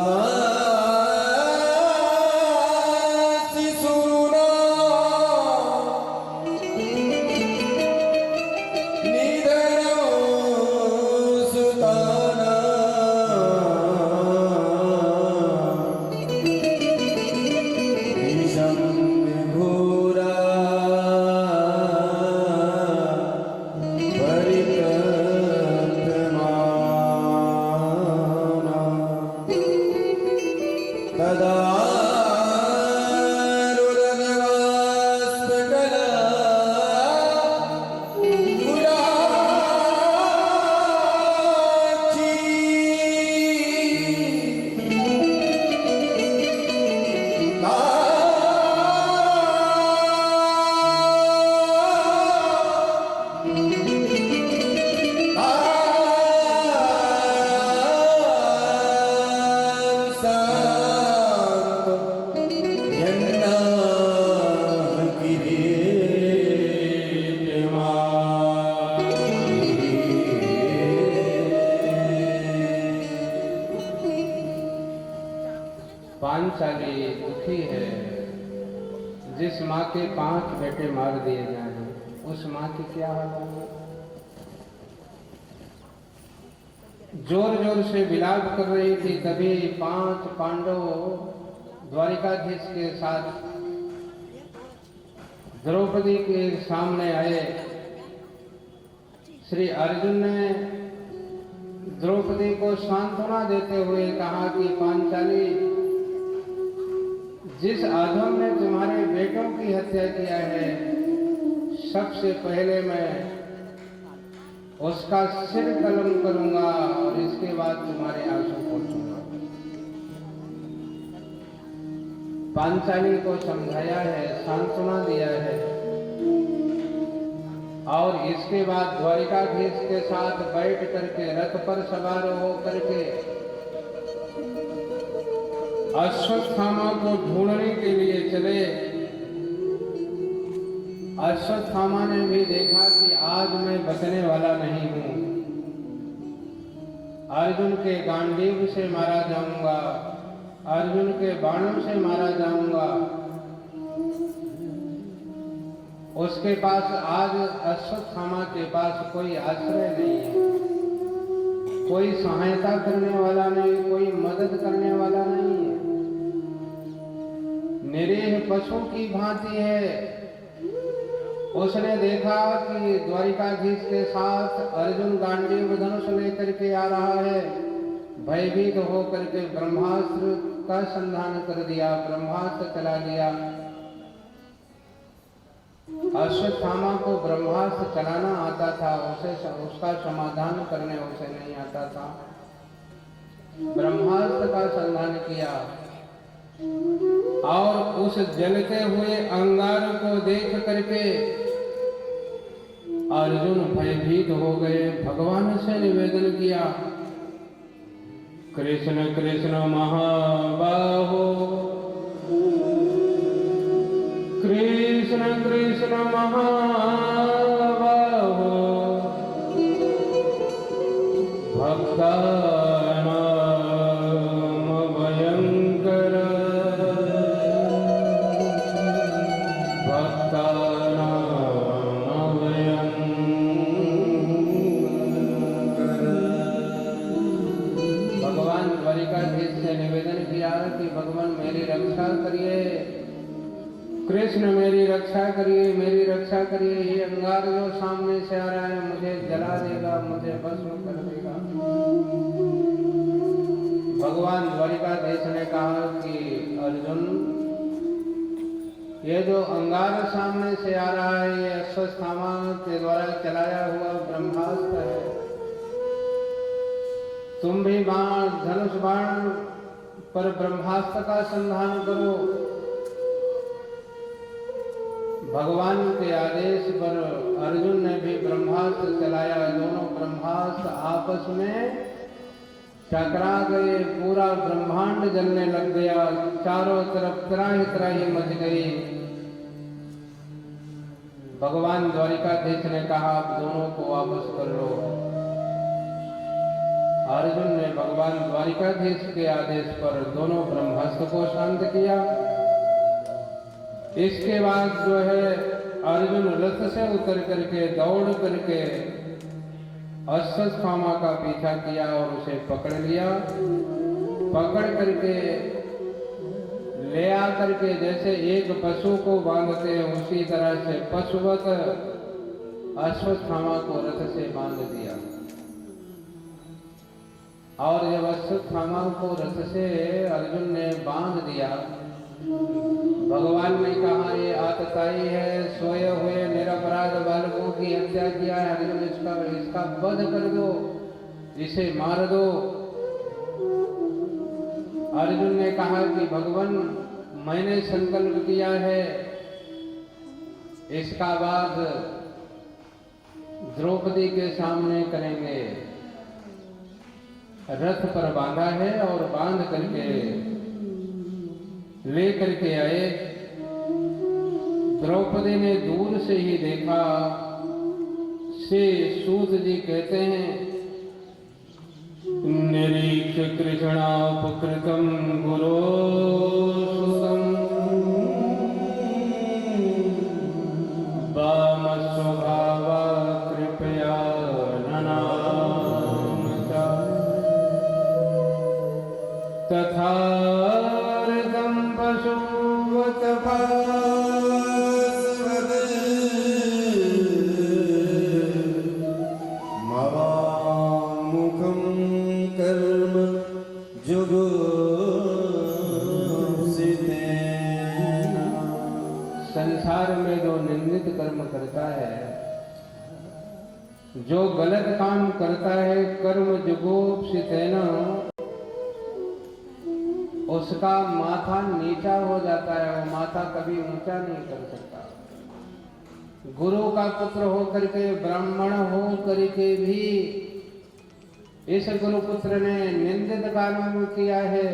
पांचाली दुखी है। जिस माँ के 5 बेटे मार दिए जाए उस माँ की क्या हाल होगी। जोर जोर से विलाप कर रही थी। तभी 5 पांडव द्वारिकाधीश के साथ द्रौपदी के सामने आए। श्री अर्जुन ने द्रौपदी को सांत्वना देते हुए कहा कि पांचाली, जिस अधम ने तुम्हारे बेटों की हत्या किया है, सबसे पहले मैं उसका सिर कलम करूंगा और इसके बाद तुम्हारे आंसू पोंछूंगा। पांचाली को समझाया है, सांत्वना दिया है और इसके बाद द्वारिकाधीश के साथ बैठ करके रथ पर सवार हो करके अश्वत्थामा को ढूंढने के लिए चले। अश्वत्थामा ने भी देखा कि आज मैं बचने वाला नहीं हूं, अर्जुन के गांडीव से मारा जाऊंगा, अर्जुन के बाणों से मारा जाऊंगा। उसके पास आज अश्वत्थामा के पास कोई आश्रय नहीं है, कोई सहायता करने वाला नहीं, कोई मदद करने वाला नहीं है। निरीह पशु की भांति है। उसने देखा कि द्वारिकाधीश के साथ अर्जुन गांडीव धनुष लेकर के आ रहा है। भयभीत होकर के ब्रह्मास्त्र का संधान कर दिया, ब्रह्मास्त्र चला दिया। अश्वत्थामा को ब्रह्मास्त्र चलाना आता था, उसे उसका समाधान करने उसे नहीं आता था। ब्रह्मास्त्र का संधान किया और उस जलते हुए अंगार को देख करके अर्जुन भयभीत हो गए। भगवान से निवेदन किया, कृष्ण कृष्ण महाबाहो, कृष्ण कृष्ण महाबाहो, भक्तानाम भयंकर, भक्तानाम भयंकर। भगवान द्वारिकाधीश से निवेदन किया कि भगवान मेरी रक्षा करिए, कृष्ण मेरी रक्षा करिए, मेरी रक्षा करिए। ये अंगार जो सामने से आ रहा है मुझे जला देगा, मुझे भस्म कर देगा। भगवान द्वारिकाधीश ने कहा कि अर्जुन, ये जो अंगार सामने से आ रहा है ये अश्वत्थामा के द्वारा चलाया हुआ ब्रह्मास्त्र है। तुम भी बाण धनुष बाण पर ब्रह्मास्त्र का संधान करो। भगवान के आदेश पर अर्जुन ने भी ब्रह्मास्त्र चलाया। दोनों ब्रह्मास्त्र आपस में टकरा गए। पूरा ब्रह्मांड जलने लग गया। चारों तरफ त्राही त्राही मच गई। भगवान द्वारिकाधीश ने कहा, आप दोनों को वापस कर लो। अर्जुन ने भगवान द्वारिकाधीश के आदेश पर दोनों ब्रह्मास्त्र को शांत किया। इसके बाद जो है अर्जुन रथ से उतर करके दौड़ करके अश्वत्थामा का पीछा किया और उसे पकड़ लिया। पकड़ करके ले आकर के जैसे एक पशु को बांधते हैं उसी तरह से पशुवत अश्वत्थामा को रथ से बांध दिया। और जब अश्वत्थामा को रथ से अर्जुन ने बांध दिया, भगवान ने कहा, ये आतताई है, सोए हुए निरपराध बालकों की हत्या किया है। अर्जुन इसका वध कर दो, इसे मार दो। अर्जुन ने कहा कि भगवान मैंने संकल्प किया है, इसका बाद द्रौपदी के सामने करेंगे। रथ पर बांधा है और बांध करके ले करके आए। द्रौपदी ने दूर से ही देखा। से सूत जी कहते हैं, निरीक्ष कृष्णापकृतं गुरो सुतं वाम स्वभावा कृपया ननाम च तथा पशुवत मवामुखं कर्म जुगुप्सितेन। संसार में जो निंदित कर्म करता है, जो गलत काम करता है, कर्म जुगुप्सितेन, उसका माथा नीचा हो जाता है। वो माथा कभी ऊंचा नहीं कर सकता। गुरु का पुत्र हो करके, ब्राह्मण हो करके भी इस गुरु पुत्र ने निंदित कर्म किया है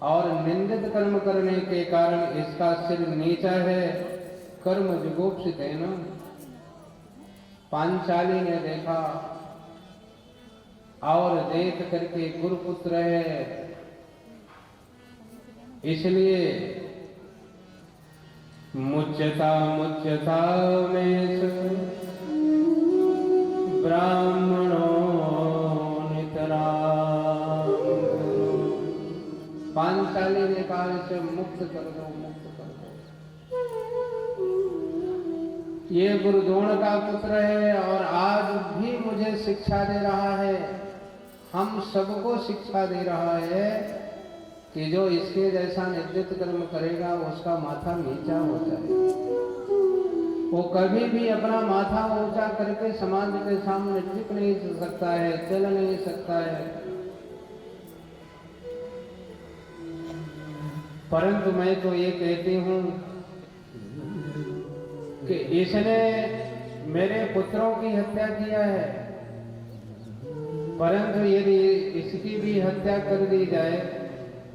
और निंदित कर्म करने के कारण इसका सिर नीचा है। कर्म जुगुप्सित है ना। पांचाली ने देखा और देख करके गुरुपुत्र है, इसलिए मुच्यता मुच्यता में ब्राह्मणो नितराम। पांचाली ने कहा, इसे मुक्त कर दो, मुक्त कर दो। ये गुरुद्रोण का पुत्र है और आज भी मुझे शिक्षा दे रहा है, हम सबको शिक्षा दे रहा है कि जो इसके जैसा निंदित कर्म करेगा उसका माथा नीचा हो जाएगा। वो कभी भी अपना माथा ऊंचा करके समाज के सामने टिक नहीं सकता है, चल नहीं सकता है। परंतु मैं तो ये कहती हूं कि इसने मेरे पुत्रों की हत्या किया है, परंतु यदि इसकी भी हत्या कर दी जाए,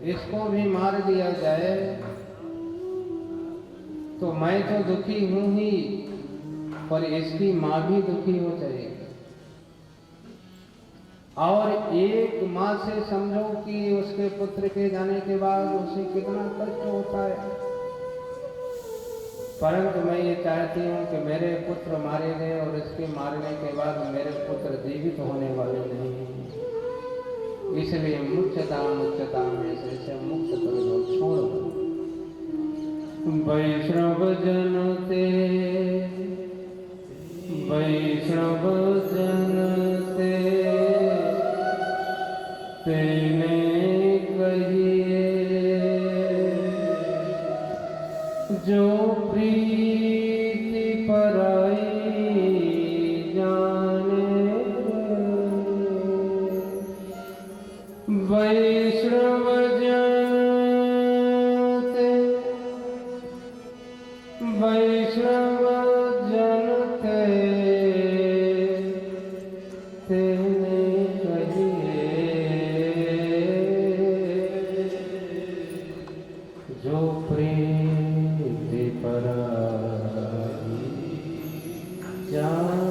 इसको भी मार दिया जाए, तो मैं तो दुखी हूं ही, पर इसकी मां भी दुखी हो जाएगी। और एक मां से समझो कि उसके पुत्र के जाने के बाद उसे कितना कष्ट होता है। परंतु मैं ये चाहती हूं कि मेरे पुत्र मारे गए और इसके मारने के बाद मेरे पुत्र जीवित होने वाले नहीं हैं। इसलिए मुच्यता मुच्यता में से इसे मुक्त कर दो, छोड़ दो। वैष्णव जन ते वैष्णव जन ते तेने कहिए, जो प्रीति पराई जाने जो प्रीति पराई जाने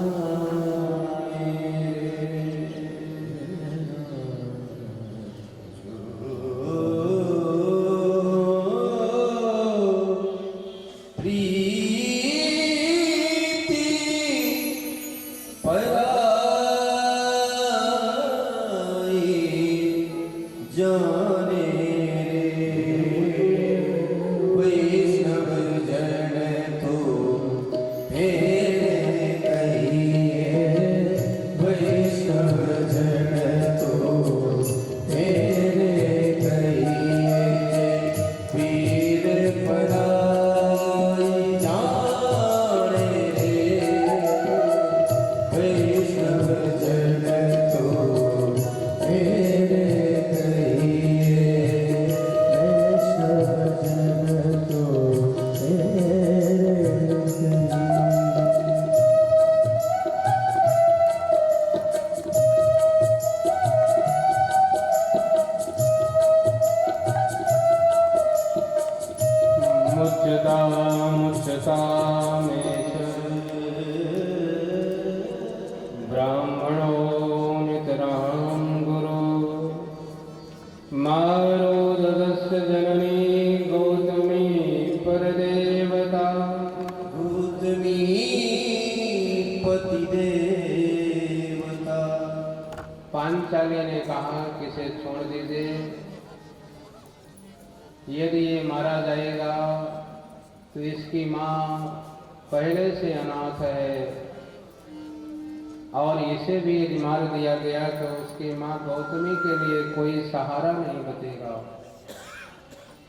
ब्राह्मणो नितरां गुरु मारो ददस्य जननी गौतमी परदेवता गौतमी पतिदेवता। पांचाली ने कहा कि इसे छोड़ दीजिए, यदि ये मारा जाएगा तो इसकी माँ पहले से अनाथ है और इसे भी यदि मार दिया गया तो उसकी माँ गौतमी के लिए कोई सहारा नहीं बचेगा।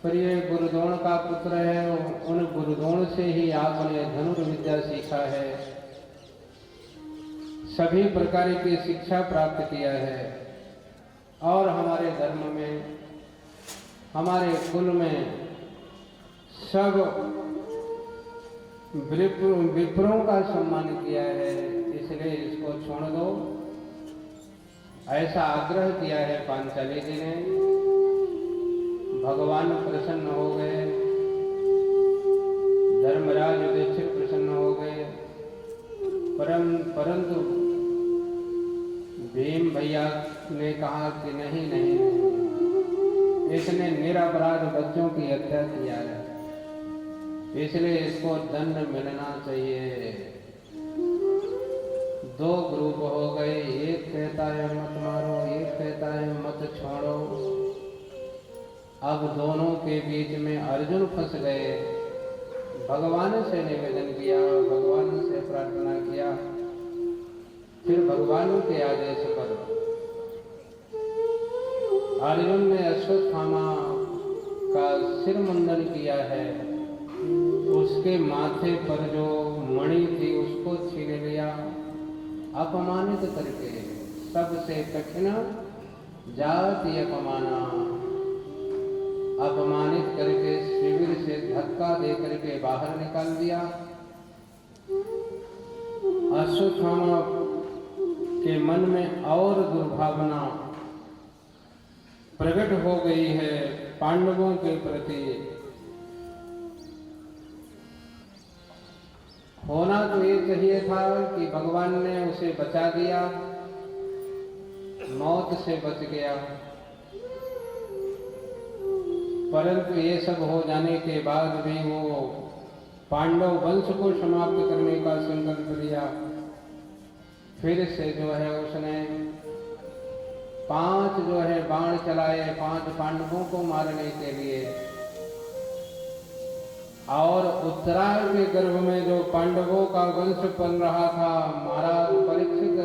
पर ये गुरुद्रोण का पुत्र है, उन गुरुद्रोण से ही आपने धनुर्विद्या सीखा है, सभी प्रकार की शिक्षा प्राप्त किया है और हमारे धर्म में, हमारे कुल में सब विप्रों का सम्मान किया है, इसलिए इसको छोड़ दो, ऐसा आग्रह किया है पांचाली जी ने। भगवान प्रसन्न हो गए, धर्मराज युधिष्ठिर प्रसन्न हो गए, परंतु भीम भैया ने कहा कि नहीं नहीं नहीं, इसने निरपराध बच्चों की हत्या किया है, इसलिए इसको दंड मिलना चाहिए। दो ग्रुप हो गए, एक कहता है मत मारो, एक कहता है मत छोड़ो। अब दोनों के बीच में अर्जुन फंस गए। भगवान से निवेदन किया, भगवान से प्रार्थना किया, फिर भगवान के आदेश पर अर्जुन ने अश्वत्थामा का सिर मुंडन किया है, उसके माथे पर जो मणि थी उसको छीन लिया, अपमानित करके, सबसे कठिन जाति अपमाना, अपमानित करके शिविर से धक्का दे करके बाहर निकाल दिया। अश्वत्थामा के मन में और दुर्भावना प्रकट हो गई है पांडवों के प्रति। होना तो ये चाहिए था कि भगवान ने उसे बचा दिया, मौत से बच गया, परंतु ये सब हो जाने के बाद भी वो पांडव वंश को समाप्त करने का संकल्प लिया। फिर से जो है उसने 5 जो है बाण चलाए 5 पांडवों को मारने के लिए, और उत्तराय के गर्भ में जो पांडवों का वंश पल रहा था, महाराज परीक्षित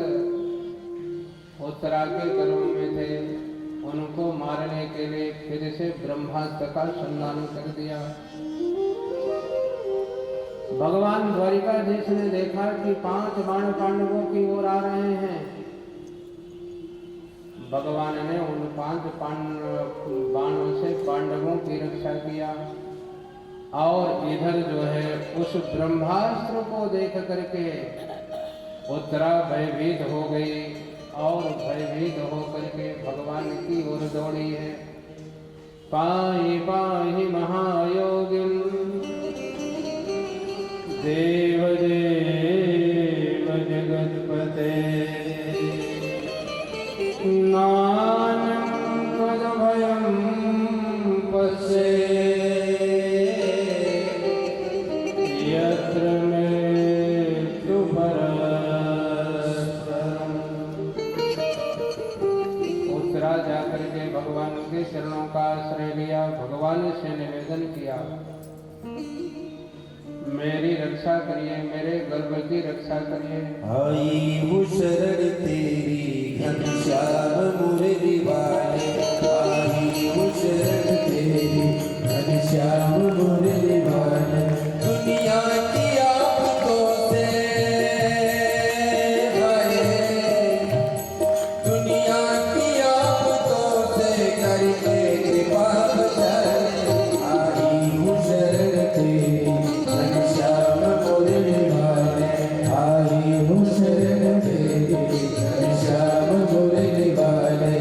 उत्तरा के गर्भ में थे, उनको मारने के लिए फिर से ब्रह्मास्त्र का संधान कर दिया। भगवान द्वारिकाधीश ने देखा कि 5 बाण पांडवों की ओर आ रहे हैं। भगवान ने उन 5 बाणों से पांडवों की रक्षा किया और इधर जो है उस ब्रह्मास्त्र को देख करके उत्तरा भयभीत हो गई और भयभीत होकर के भगवान की ओर दौड़ी है। पाहि पाहि महायोगिं देव देव जगत्पते नानं मदभयं पश्ये यत्र मृत्यु परस्परम्। उत्तरा जाकर के भगवान के चरणों का आश्रय लिया, भगवान से निवेदन किया, मेरी रक्षा करिए, मेरे गर्भ की रक्षा करिए। आई हूँ शरण तेरी घनश्याम मुरली वाले, आई हूँ शरण तेरी घनश्याम मुरली वाले। दुनिया की आफतों से हाय, दुनिया की आफतों से करके कृपा बचाए। आई हूँ शरण तेरी घनश्याम मुरली वाले, आई हूँ शरण तेरी घनश्याम मुरली वाले।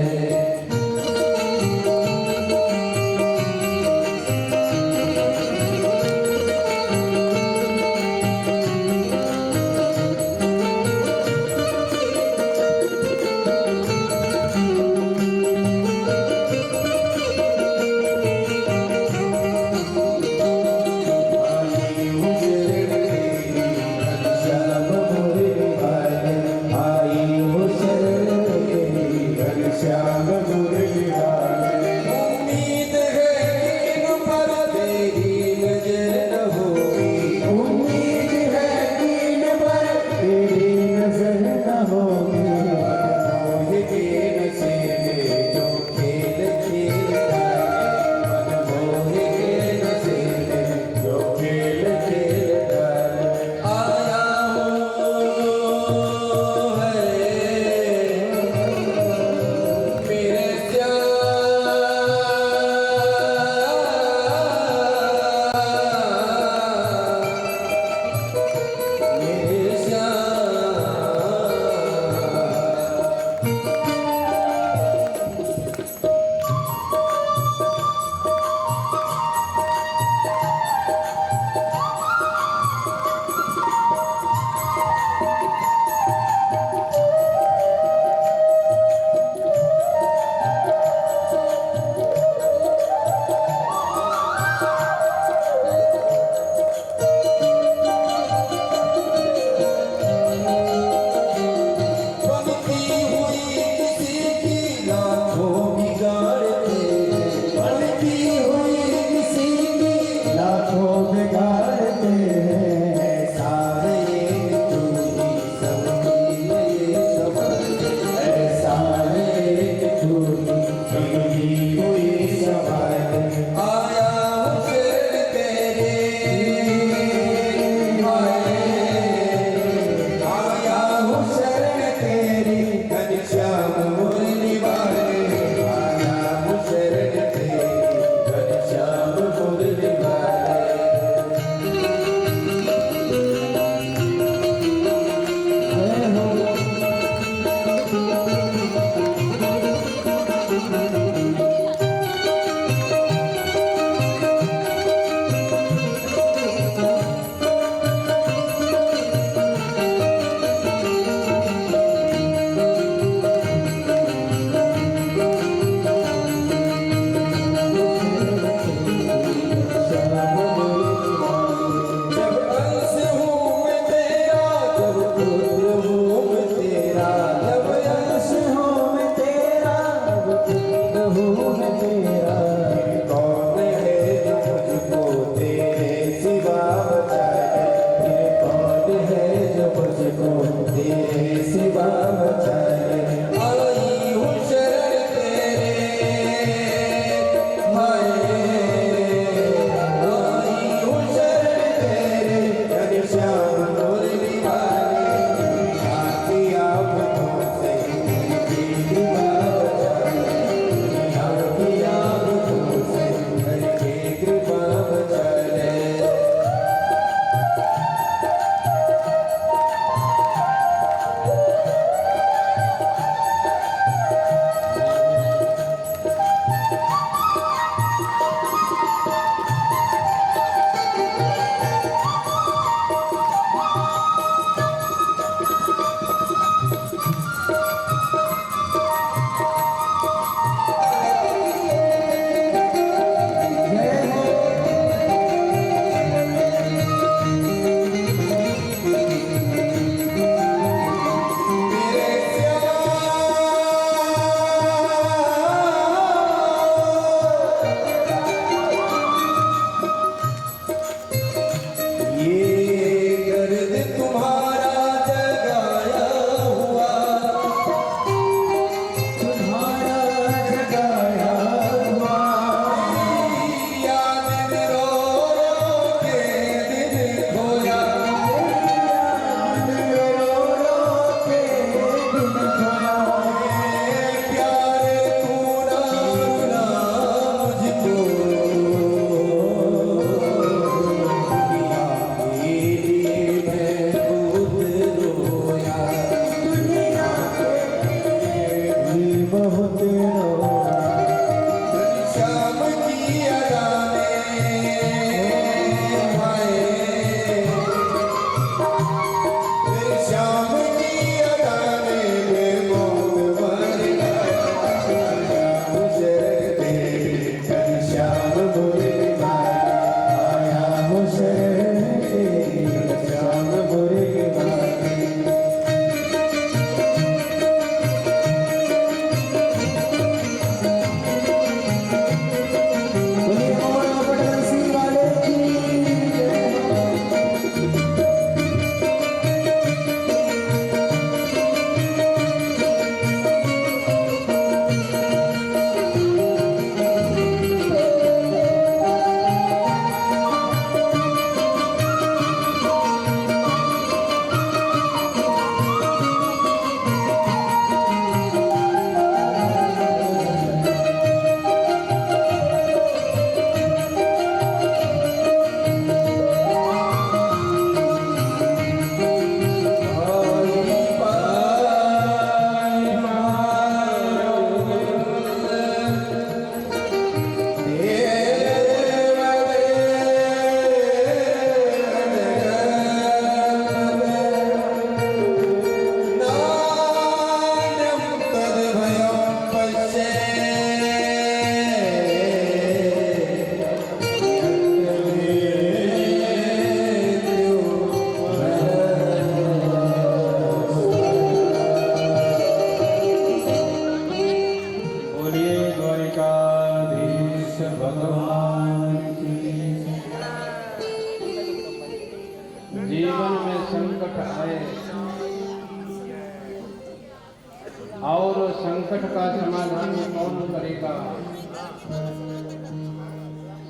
संकट का समाधान कौन करेगा?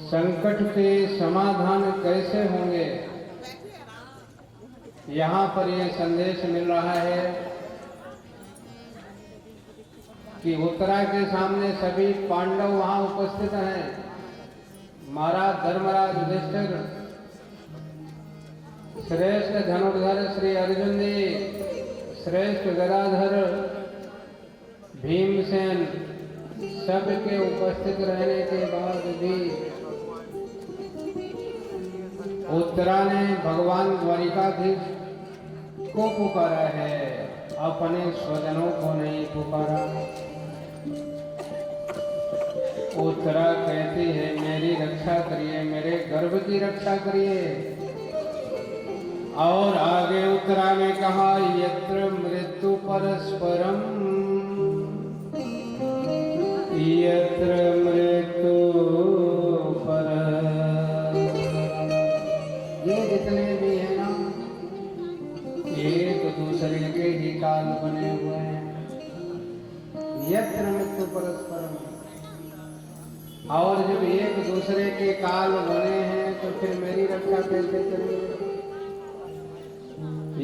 संकट के समाधान कैसे होंगे? यहाँ पर यह संदेश मिल रहा है कि उत्तरा के सामने सभी पांडव वहां उपस्थित हैं। महाराज धर्मराज युधिष्ठिर, श्रेष्ठ धनुर्धर श्री अर्जुन जी, श्रेष्ठ गदाधर भीमसेन, सबके उपस्थित रहने के बाद भी उत्तरा ने भगवान द्वारिकाधीश को पुकारा है, अपने स्वजनों को नहीं पुकारा। उत्तरा कहती है मेरी रक्षा करिए, मेरे गर्भ की रक्षा करिए। और आगे उत्तरा ने कहा यत्र मृत्यु परस्परम, यत्र मृत्यु पर, ये जितने भी है ना, एक दूसरे के ही काल बने हुए हैं। यत्र मृत्यु परस्परम, और जब एक दूसरे के काल बने हैं तो फिर मेरी रक्षा कैसे करेंगे?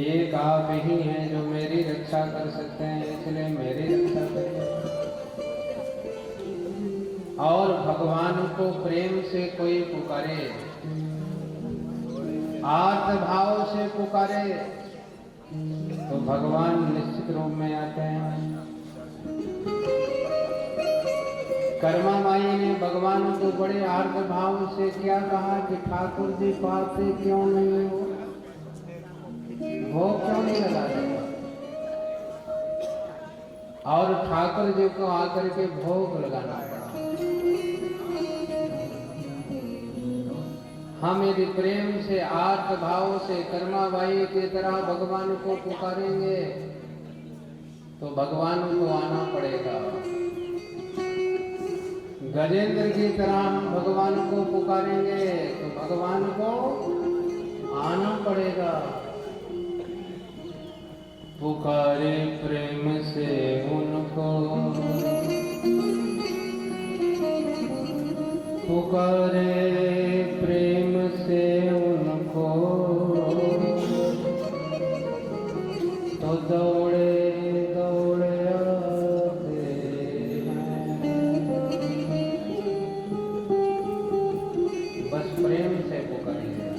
एक आप ही हैं जो मेरी रक्षा कर सकते हैं, इसलिए मेरी रक्षा करें। और भगवान को प्रेम से कोई पुकारे, आर्त भाव से पुकारे तो भगवान निश्चित रूप में आते हैं। कर्मा माई ने भगवान को बड़े आर्त भाव से क्या कहा कि ठाकुर जी पाते क्यों नहीं हो, भोग क्यों नहीं लगा रहे? और ठाकुर जी को आकर के भोग लगाना पड़ा। हम यदि प्रेम से आर्त भाव से कर्माबाई की तरह भगवान को पुकारेंगे तो भगवान को आना पड़ेगा। गजेंद्र की तरह हम भगवान को पुकारेंगे तो भगवान को आना पड़ेगा। पुकारे प्रेम से उनको, पुकारे प्रेम से उनको, तो दौड़े दौड़े आते हैं। बस प्रेम से पुकारिए।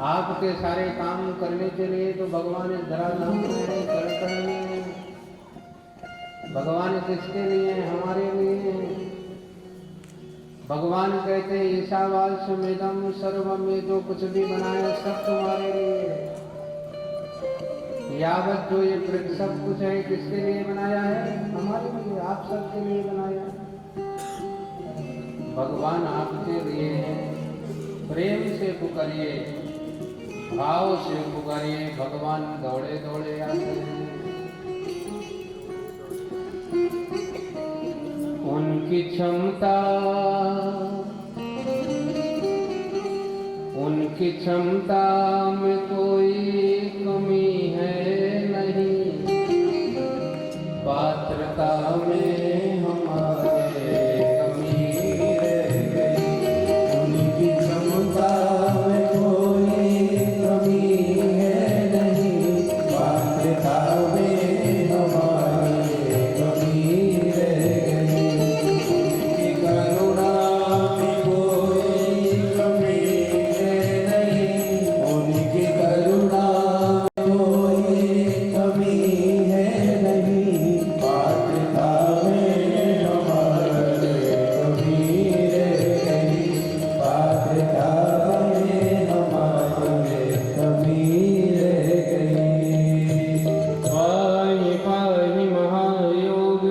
आपके सारे काम करने के लिए तो भगवान इस धराधाम में है, कण में। भगवान किसके लिए? हमारे लिए। भगवान कहते हैं ईशावास्यमिदं सर्वम, ये जो कुछ भी बनाया सब तुम्हारे लिए। यावत जो ये सब कुछ है किसके लिए बनाया है? हमारे लिए, आप सबके लिए बनाया है। भगवान आपके लिए है। प्रेम से पुकारिए, भाव से पुकारिए, भगवान दौड़े दौड़े आते हैं। उनकी क्षमता, उनकी क्षमता में कोई कमी है नहीं, पात्रता में हमारे कमी रह गई। उनकी क्षमता में कोई कमी है नहीं, पात्रता में हमारे कमी रह गई। उनकी करुणा में कोई कमी है नहीं, उनकी करुणा में कोई कमी है नहीं, पात्रता में हमारे कमी रह गई, पात्रता में हमारे कमी रह गई। पाहि पाहि महायोग,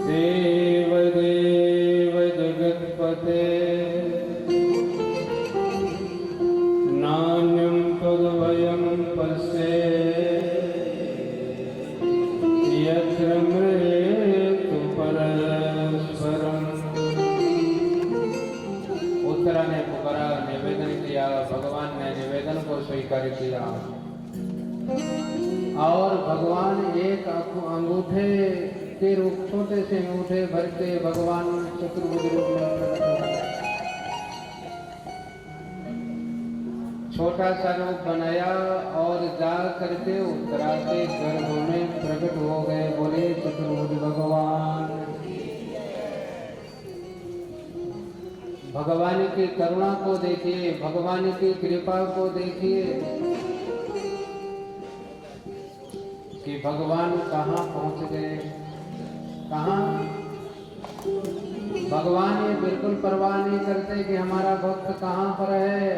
देव देव जगत्पते, नान्यं तद्वयं पश्ये, यत्र मृत्यु परस्परम। उत्तरा ने पुकारा, निवेदन किया, भगवान ने निवेदन को स्वीकार किया। और भगवान एक अंगूठे के रूप, छोटे से अंगूठे भर के भगवान चतुर्भुज रूप में प्रकट हो गए। छोटा सा रूप बनाया और जा करके उत्तरा के गर्भ में प्रकट हो गए। बोले चतुर्भुज भगवान। भगवान की करुणा को देखिए, भगवान की कृपा को देखिए कि भगवान कहाँ पहुंच गए, कहाँ। भगवान ये बिल्कुल परवाह नहीं करते कि हमारा भक्त कहाँ पर है।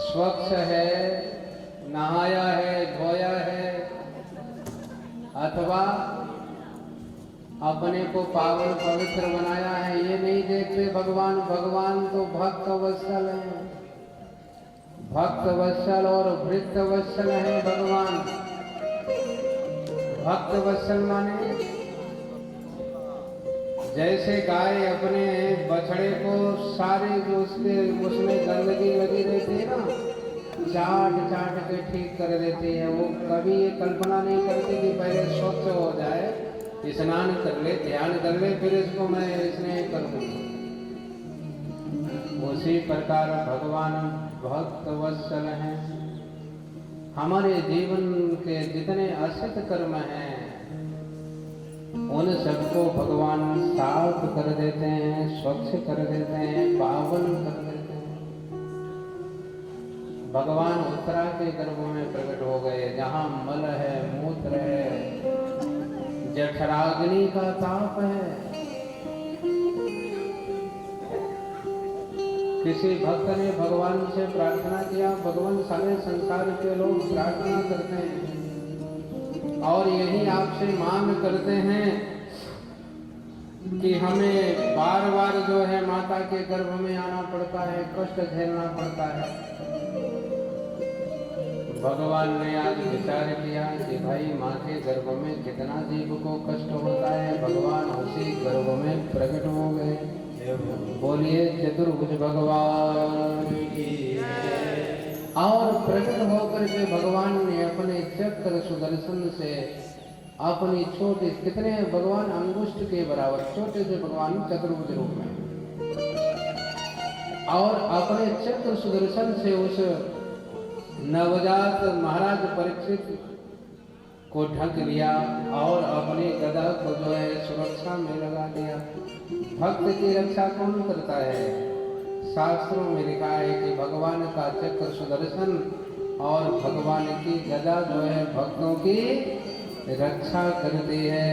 स्वच्छ है, नहाया है, धोया है, अथवा अपने को पावन पवित्र बनाया है, ये नहीं देखते भगवान। भगवान तो भक्त वत्सल है, भक्त वत्सल और भृत्य वत्सल है भगवान। भक्त वत्सल माने जैसे गाय अपने बछड़े को सारे जो उसमें गंदगी लगी रहती है ना, चाट चाट के ठीक कर देती है। वो कभी ये कल्पना नहीं करती कि पहले स्वच्छ हो जाए, स्नान कर ले, ध्यान कर ले, फिर इसको मैं स्नेह करूँ। उसी प्रकार भगवान भक्त वत्सल हैं। हमारे जीवन के जितने असत कर्म हैं उन सबको भगवान साफ कर देते हैं, स्वच्छ कर देते हैं, पावन कर देते हैं। भगवान उत्तरा के गर्भ में प्रकट हो गए, जहाँ मल है, मूत्र है, जठराग्नि का ताप है। किसी भक्त ने भगवान से प्रार्थना किया। भगवान सारे संसार के लोग प्रार्थना करते हैं और यही आपसे मांग करते हैं कि हमें बार बार जो है माता के गर्भ में आना पड़ता है, कष्ट झेलना पड़ता है। भगवान ने आज विचार किया कि भाई माँ के गर्भ में कितना जीव को कष्ट होता है। भगवान उसी गर्भ में प्रकट हो गए। बोलिए चतुर्भुज भगवान की। और प्रकट होकर के भगवान ने अपने चक्र सुदर्शन से अपनी छोटे, कितने भगवान अंगुष्ठ के बराबर छोटे से भगवान चतुर्भुज रूप में, और अपने चक्र सुदर्शन से उस नवजात महाराज परीक्षित को ढक लिया और अपने गदा को जो है सुरक्षा में लगा दिया। भक्त की रक्षा कौन करता है? शास्त्रों में लिखा है कि भगवान का चक्र सुदर्शन और भगवान की गदा जो है भक्तों की रक्षा करती है।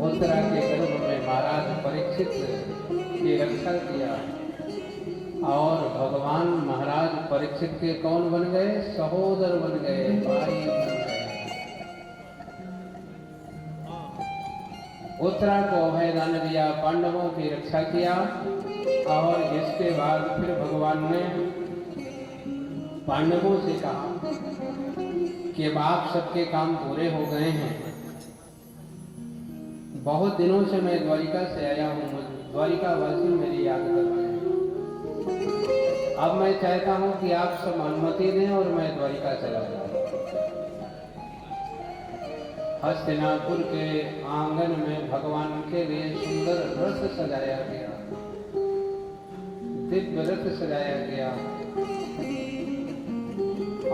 उत्तरा के गर्भ में महाराज परीक्षित की रक्षा किया और भगवान महाराज परीक्षित के कौन बन गए? सहोदर बन गए, भाई बन गए। उत्तरा को अभयदान दिया, पांडवों की रक्षा किया और इसके बाद फिर भगवान ने पांडवों से कहा कि अब आप सबके काम पूरे हो गए हैं। बहुत दिनों से मैं द्वारिका से आया हूँ, द्वारिका वासी मेरी याद कर रहे हैं। अब मैं चाहता हूँ कि आप सब अनुमति दें और मैं द्वारिका चला जाऊँ। हस्तिनापुर के आंगन में भगवान के लिए सुंदर रथ सजाया गया, दिव्य रथ सजाया गया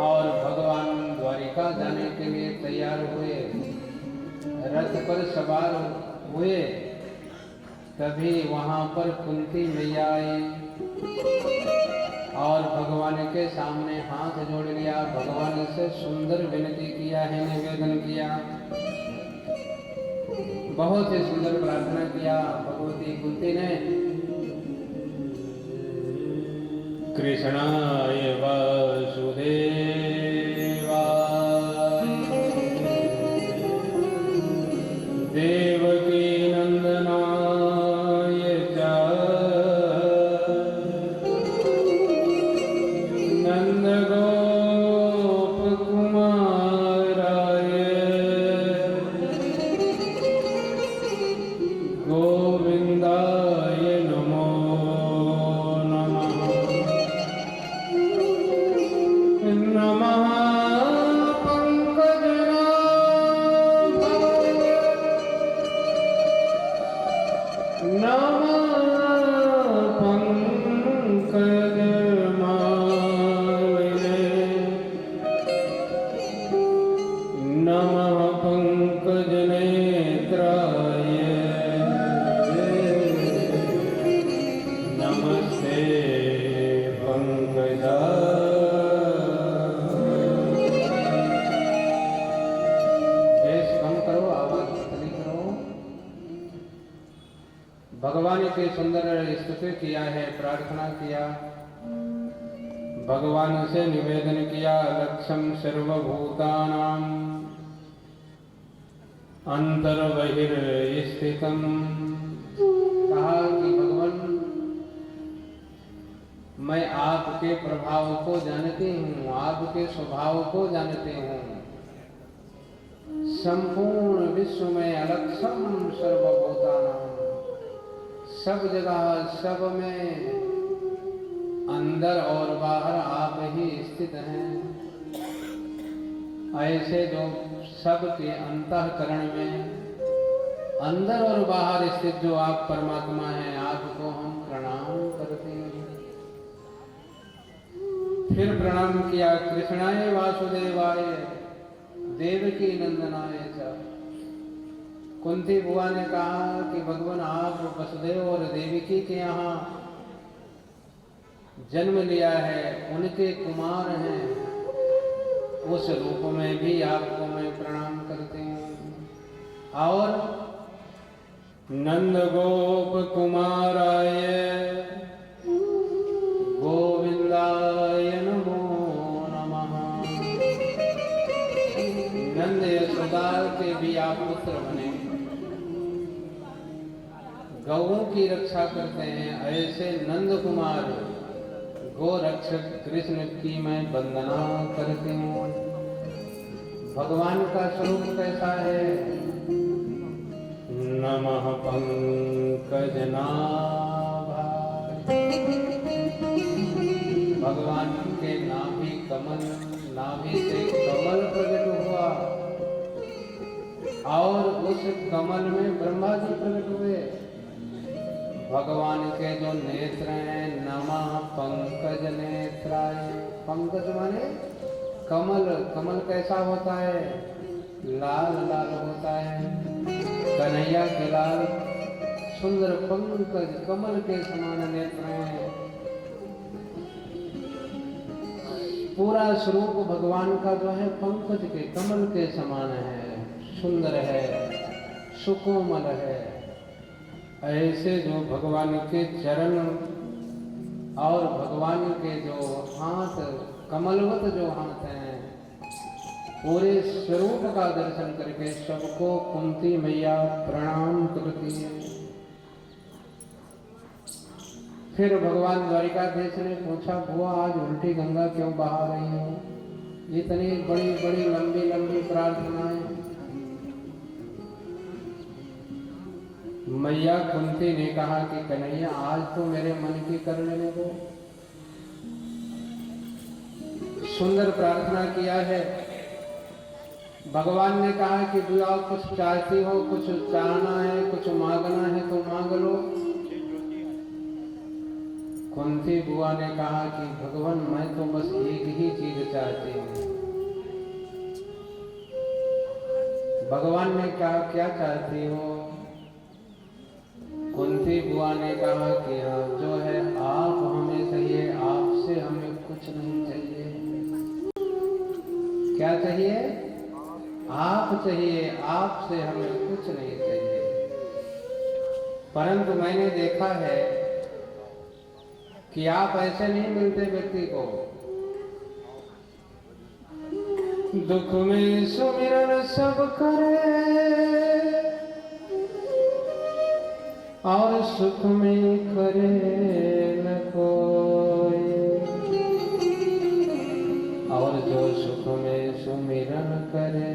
और भगवान द्वारिका जाने के लिए तैयार हुए। रथ पर सवार हुए, तभी वहां पर कुंती मैया आई और भगवान के सामने हाथ जोड़ लिया, भगवान से सुंदर विनती किया है, निवेदन किया, बहुत ही सुंदर प्रार्थना किया। भगवती कुंती ने कृष्णाय वासुदेवाय देवकी नंदनाय च नंदगोपकुमाराय गोविंदाय नमो नमः। नमः पंकजमालिने नमः पंकजनेत्राय नमस्ते पंकजा भगवान के सुंदर स्तुति किया है, प्रार्थना किया, भगवान से निवेदन किया। लक्ष्यम सर्वभूतानां अंतर्बहिर्स्थितम्। कहा कि भगवान मैं आपके प्रभाव को जानती हूँ, आपके स्वभाव को जानती हूँ। संपूर्ण विश्व में अलक्षम सर्वभूतानां, सब जगह सब में अंदर और बाहर आप ही स्थित हैं। ऐसे जो सबके अंतःकरण में अंदर और बाहर स्थित जो आप परमात्मा हैं, आपको हम प्रणाम करते हैं। फिर प्रणाम किया। कृष्णाय वासुदेवाय देवकी नंदनाय च। कुंती बुआ ने कहा कि भगवान आप वसुदेव और देवकी के यहाँ जन्म लिया है, उनके कुमार हैं, उस रूप में भी आपको मैं प्रणाम करती हूँ। और नंद गोप कुमाराय गोविंदाय नमो नमः। नंद यशोदा के भी आप पुत्र बने, गौओं की रक्षा करते हैं। ऐसे नंद कुमार गो रक्षक कृष्ण की मैं वंदना करती हूँ। भगवान का स्वरूप कैसा है? नमः पंकजनाभाय। भगवान के नाभि कमल, नाभि से कमल प्रकट हुआ और उस कमल में ब्रह्मा जी प्रकट हुए। भगवान के जो नेत्र हैं, नमः पंकज नेत्राय। पंकज माने कमल। कमल कैसा होता है? लाल लाल होता है। कन्हैया के लाल सुंदर पंकज कमल के समान नेत्र हैं। पूरा स्वरूप भगवान का जो है पंकज के कमल के समान है, सुंदर है, सुकोमल है। ऐसे जो भगवान के चरण और भगवान के जो हाथ, कमलवत जो हाथ हैं, पूरे स्वरूप का दर्शन करके सबको कुंती मैया प्रणाम करती है। फिर भगवान द्वारिकाधीश ने पूछा, बुआ आज उल्टी गंगा क्यों बहा रही हो? इतनी बड़ी बड़ी लंबी लंबी प्रार्थनाएं। मैया कुंती ने कहा कि कन्हैया आज तो मेरे मन की कर लेने दो। सुंदर प्रार्थना किया है। भगवान ने कहा कि बुआ कुछ चाहती हो, कुछ चाहना है, कुछ मांगना है तो मांग लो। कुंती बुआ ने कहा कि भगवान मैं तो बस एक ही चीज चाहती हूँ। भगवान ने कहा क्या चाहती हो? कुंती बुआ ने कहा कि हाँ जो है आप हमें चाहिए, आपसे हमें कुछ नहीं चाहिए। क्या चाहिए? आप चाहिए, आपसे हमें कुछ नहीं चाहिए। परंतु मैंने देखा है कि आप ऐसे नहीं मिलते व्यक्ति को। दुख में सुमिरन सब करे और सुख में करे न कोई। और जो सुख में सुमिरन करे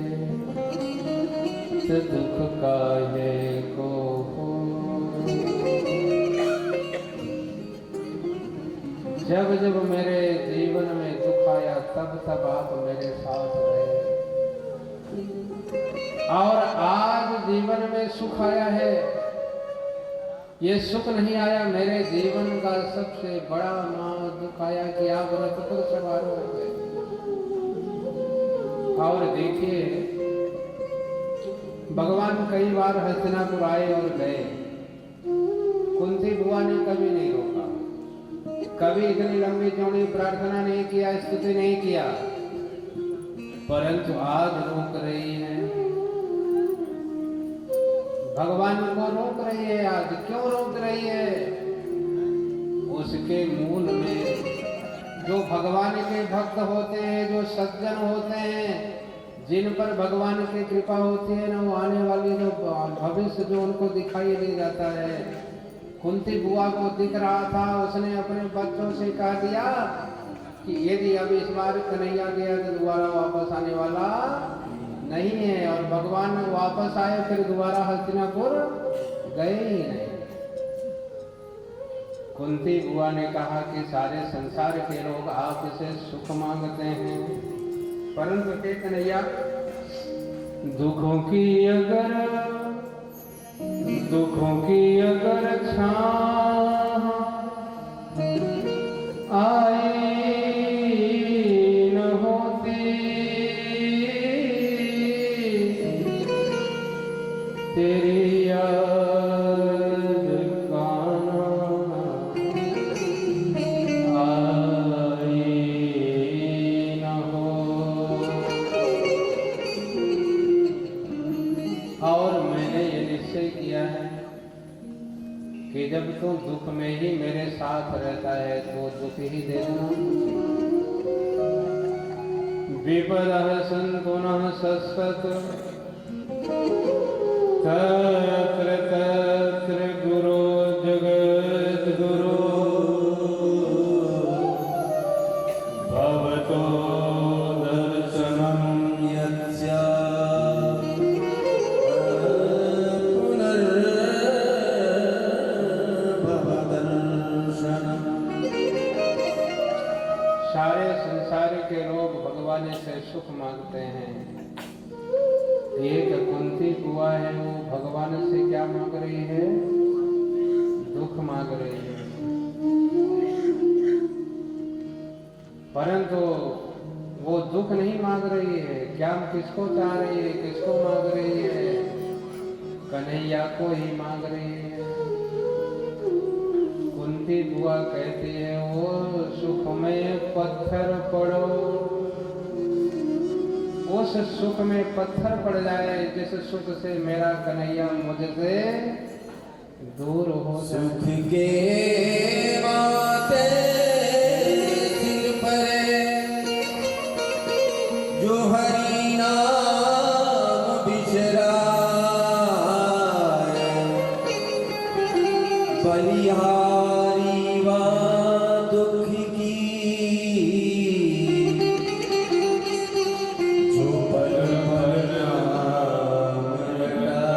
तो दुख काहे को हो। जब जब मेरे जीवन में दुख आया तब तब आप मेरे साथ रहे, और आज जीवन में सुख आया है ये सुख नहीं आया, मेरे जीवन का सबसे बड़ा महा दुख आया कि आप रथ पर सवार हो गए। और देखिए भगवान कई बार हस्तिनापुर आए और गए, कुंती बुआ ने कभी नहीं रोका, कभी इतनी लंबी चौड़ी प्रार्थना नहीं किया, स्तुति नहीं किया, परंतु आज रोक रही है, भगवान को रोक रही है। आज क्यों रोक रही है? उसके मूल में जो भगवान के भक्त होते हैं, जो सज्जन होते हैं, जिन पर भगवान की कृपा होती है ना, वो आने वाली जो भविष्य जो उनको दिखाई दे जाता है। कुंती बुआ को दिख रहा था, उसने अपने बच्चों से कह दिया कि यदि अब इस बार कन्हैया गया तो दोबारा वापस आने वाला नहीं है। और भगवान वापस आए, फिर दोबारा हस्तिनापुर गए ही नहीं। कुंती बुआ ने कहा कि सारे संसार के लोग आपसे सुख मांगते हैं, परंतु हे कन्हैया, दुखों की अगर छां आई न होती, तेरी याद काना आई न हो। और मैंने ये निश्चय किया है कि जब तू दुख में ही मेरे साथ रहता है तो दुख ही दे देना। विपदः सन्तु नः सत्सत् तत्र तत्र गुरो जगद्गुरो भवतो दर्शनं यस्य पुनर्भवदर्शनम्। सारे संसार के लोग भगवान से सुख मांगते हैं। एक कुंती बुआ है, वो भगवान से क्या मांग रही है? दुख मांग रही है। परंतु वो दुख नहीं मांग रही है। क्या किसको चाह रही है? किसको मांग रही है? कन्हैया को ही मांग रही है। कुंती बुआ कहती है, वो सुख में पत्थर पड़ो, उस सुख में पत्थर पड़ जाए जिस सुख से मेरा कन्हैया मुझसे दूर हो जाए। सुख के माते सिर पर जो हरि नाम बिसराए, बलिहारी वा दुख की जो पल पल नाम रटाए।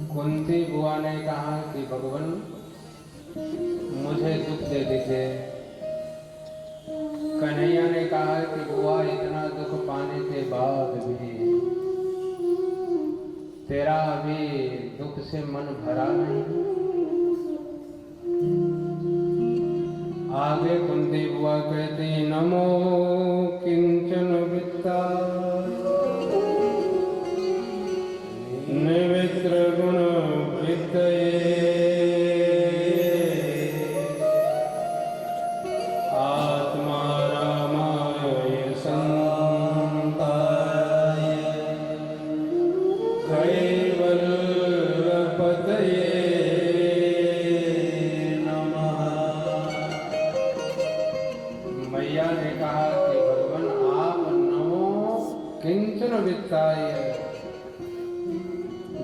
कुंती बुआ ने कहा कि भगवान मुझे दुख दे दीजिए। कन्हैया ने कहा कि बुआ, इतना दुख पाने के बाद भी तेरा अभी दुख से मन भरा नहीं। आगे कुंती बुआ कहती, नमो किंचन वित्ता निवित्र गुण विद्ये आत्मा रामाय संताय कैवल्यपतये नमः। मैया ने कहा कि भगवान आप नमो किंचन वित्ताय,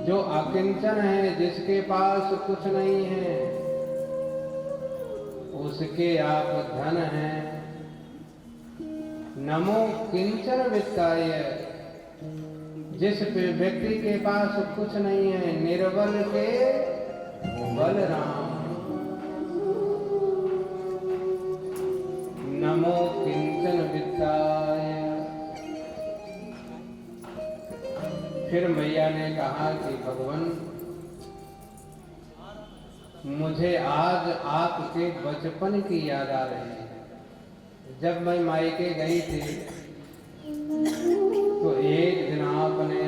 जो अकिंचन है, जिसके पास कुछ नहीं है, उसके आप धन हैं। नमो किंचन वित्ताय, जिस व्यक्ति के पास कुछ नहीं है, निर्बल के बलराम। नमो किंचन वित्ताय। फिर मैया ने कहा कि भगवान, मुझे आज आपके बचपन की याद आ रही है। जब मैं मायके गई थी तो एक दिन आपने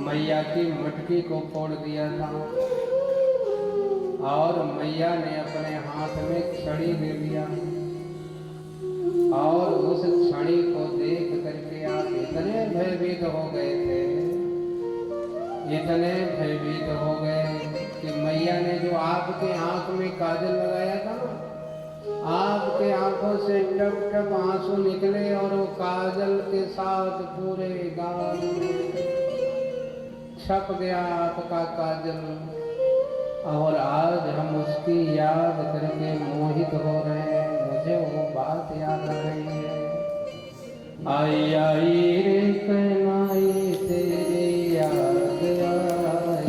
मैया की मटकी को फोड़ दिया था और मैया ने अपने हाथ में छड़ी ले लिया और उस छड़ी को देख करके आप इतने भयभीत हो गए थे, इतने भयभीत हो गए कि मैया ने जो आपके आंख में काजल लगाया था ना, आपके आंखों से टप टप आंसू निकले और वो काजल के साथ पूरे गाल में छप गया आपका काजल। और आज हम उसकी याद करके मोहित हो रहे हैं। मुझे वो बात याद आ रही है। आई आई रे कनाई तेरी याद आई,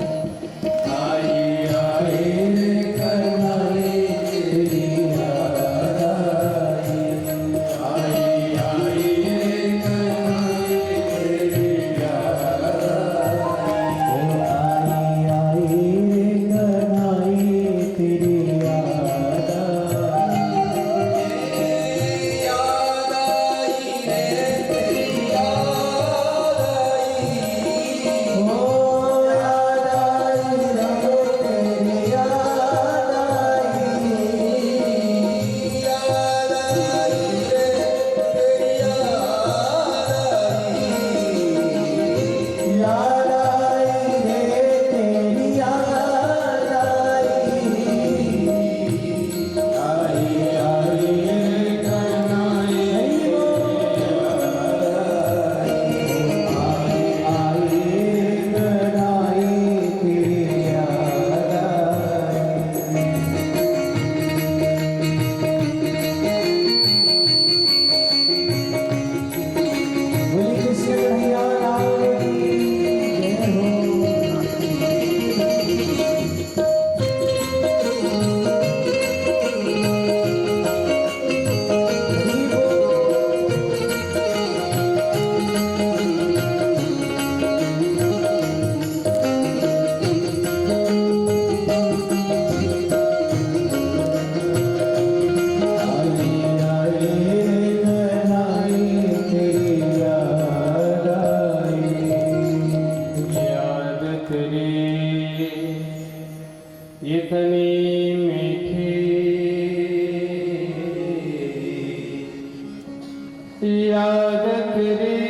आई आई रे कनाई तेरी याद आई, आई आई रे कनाई तेरी याद आई, आई आई रे कनाई तेरी याद इतनी मीठी याद तेरी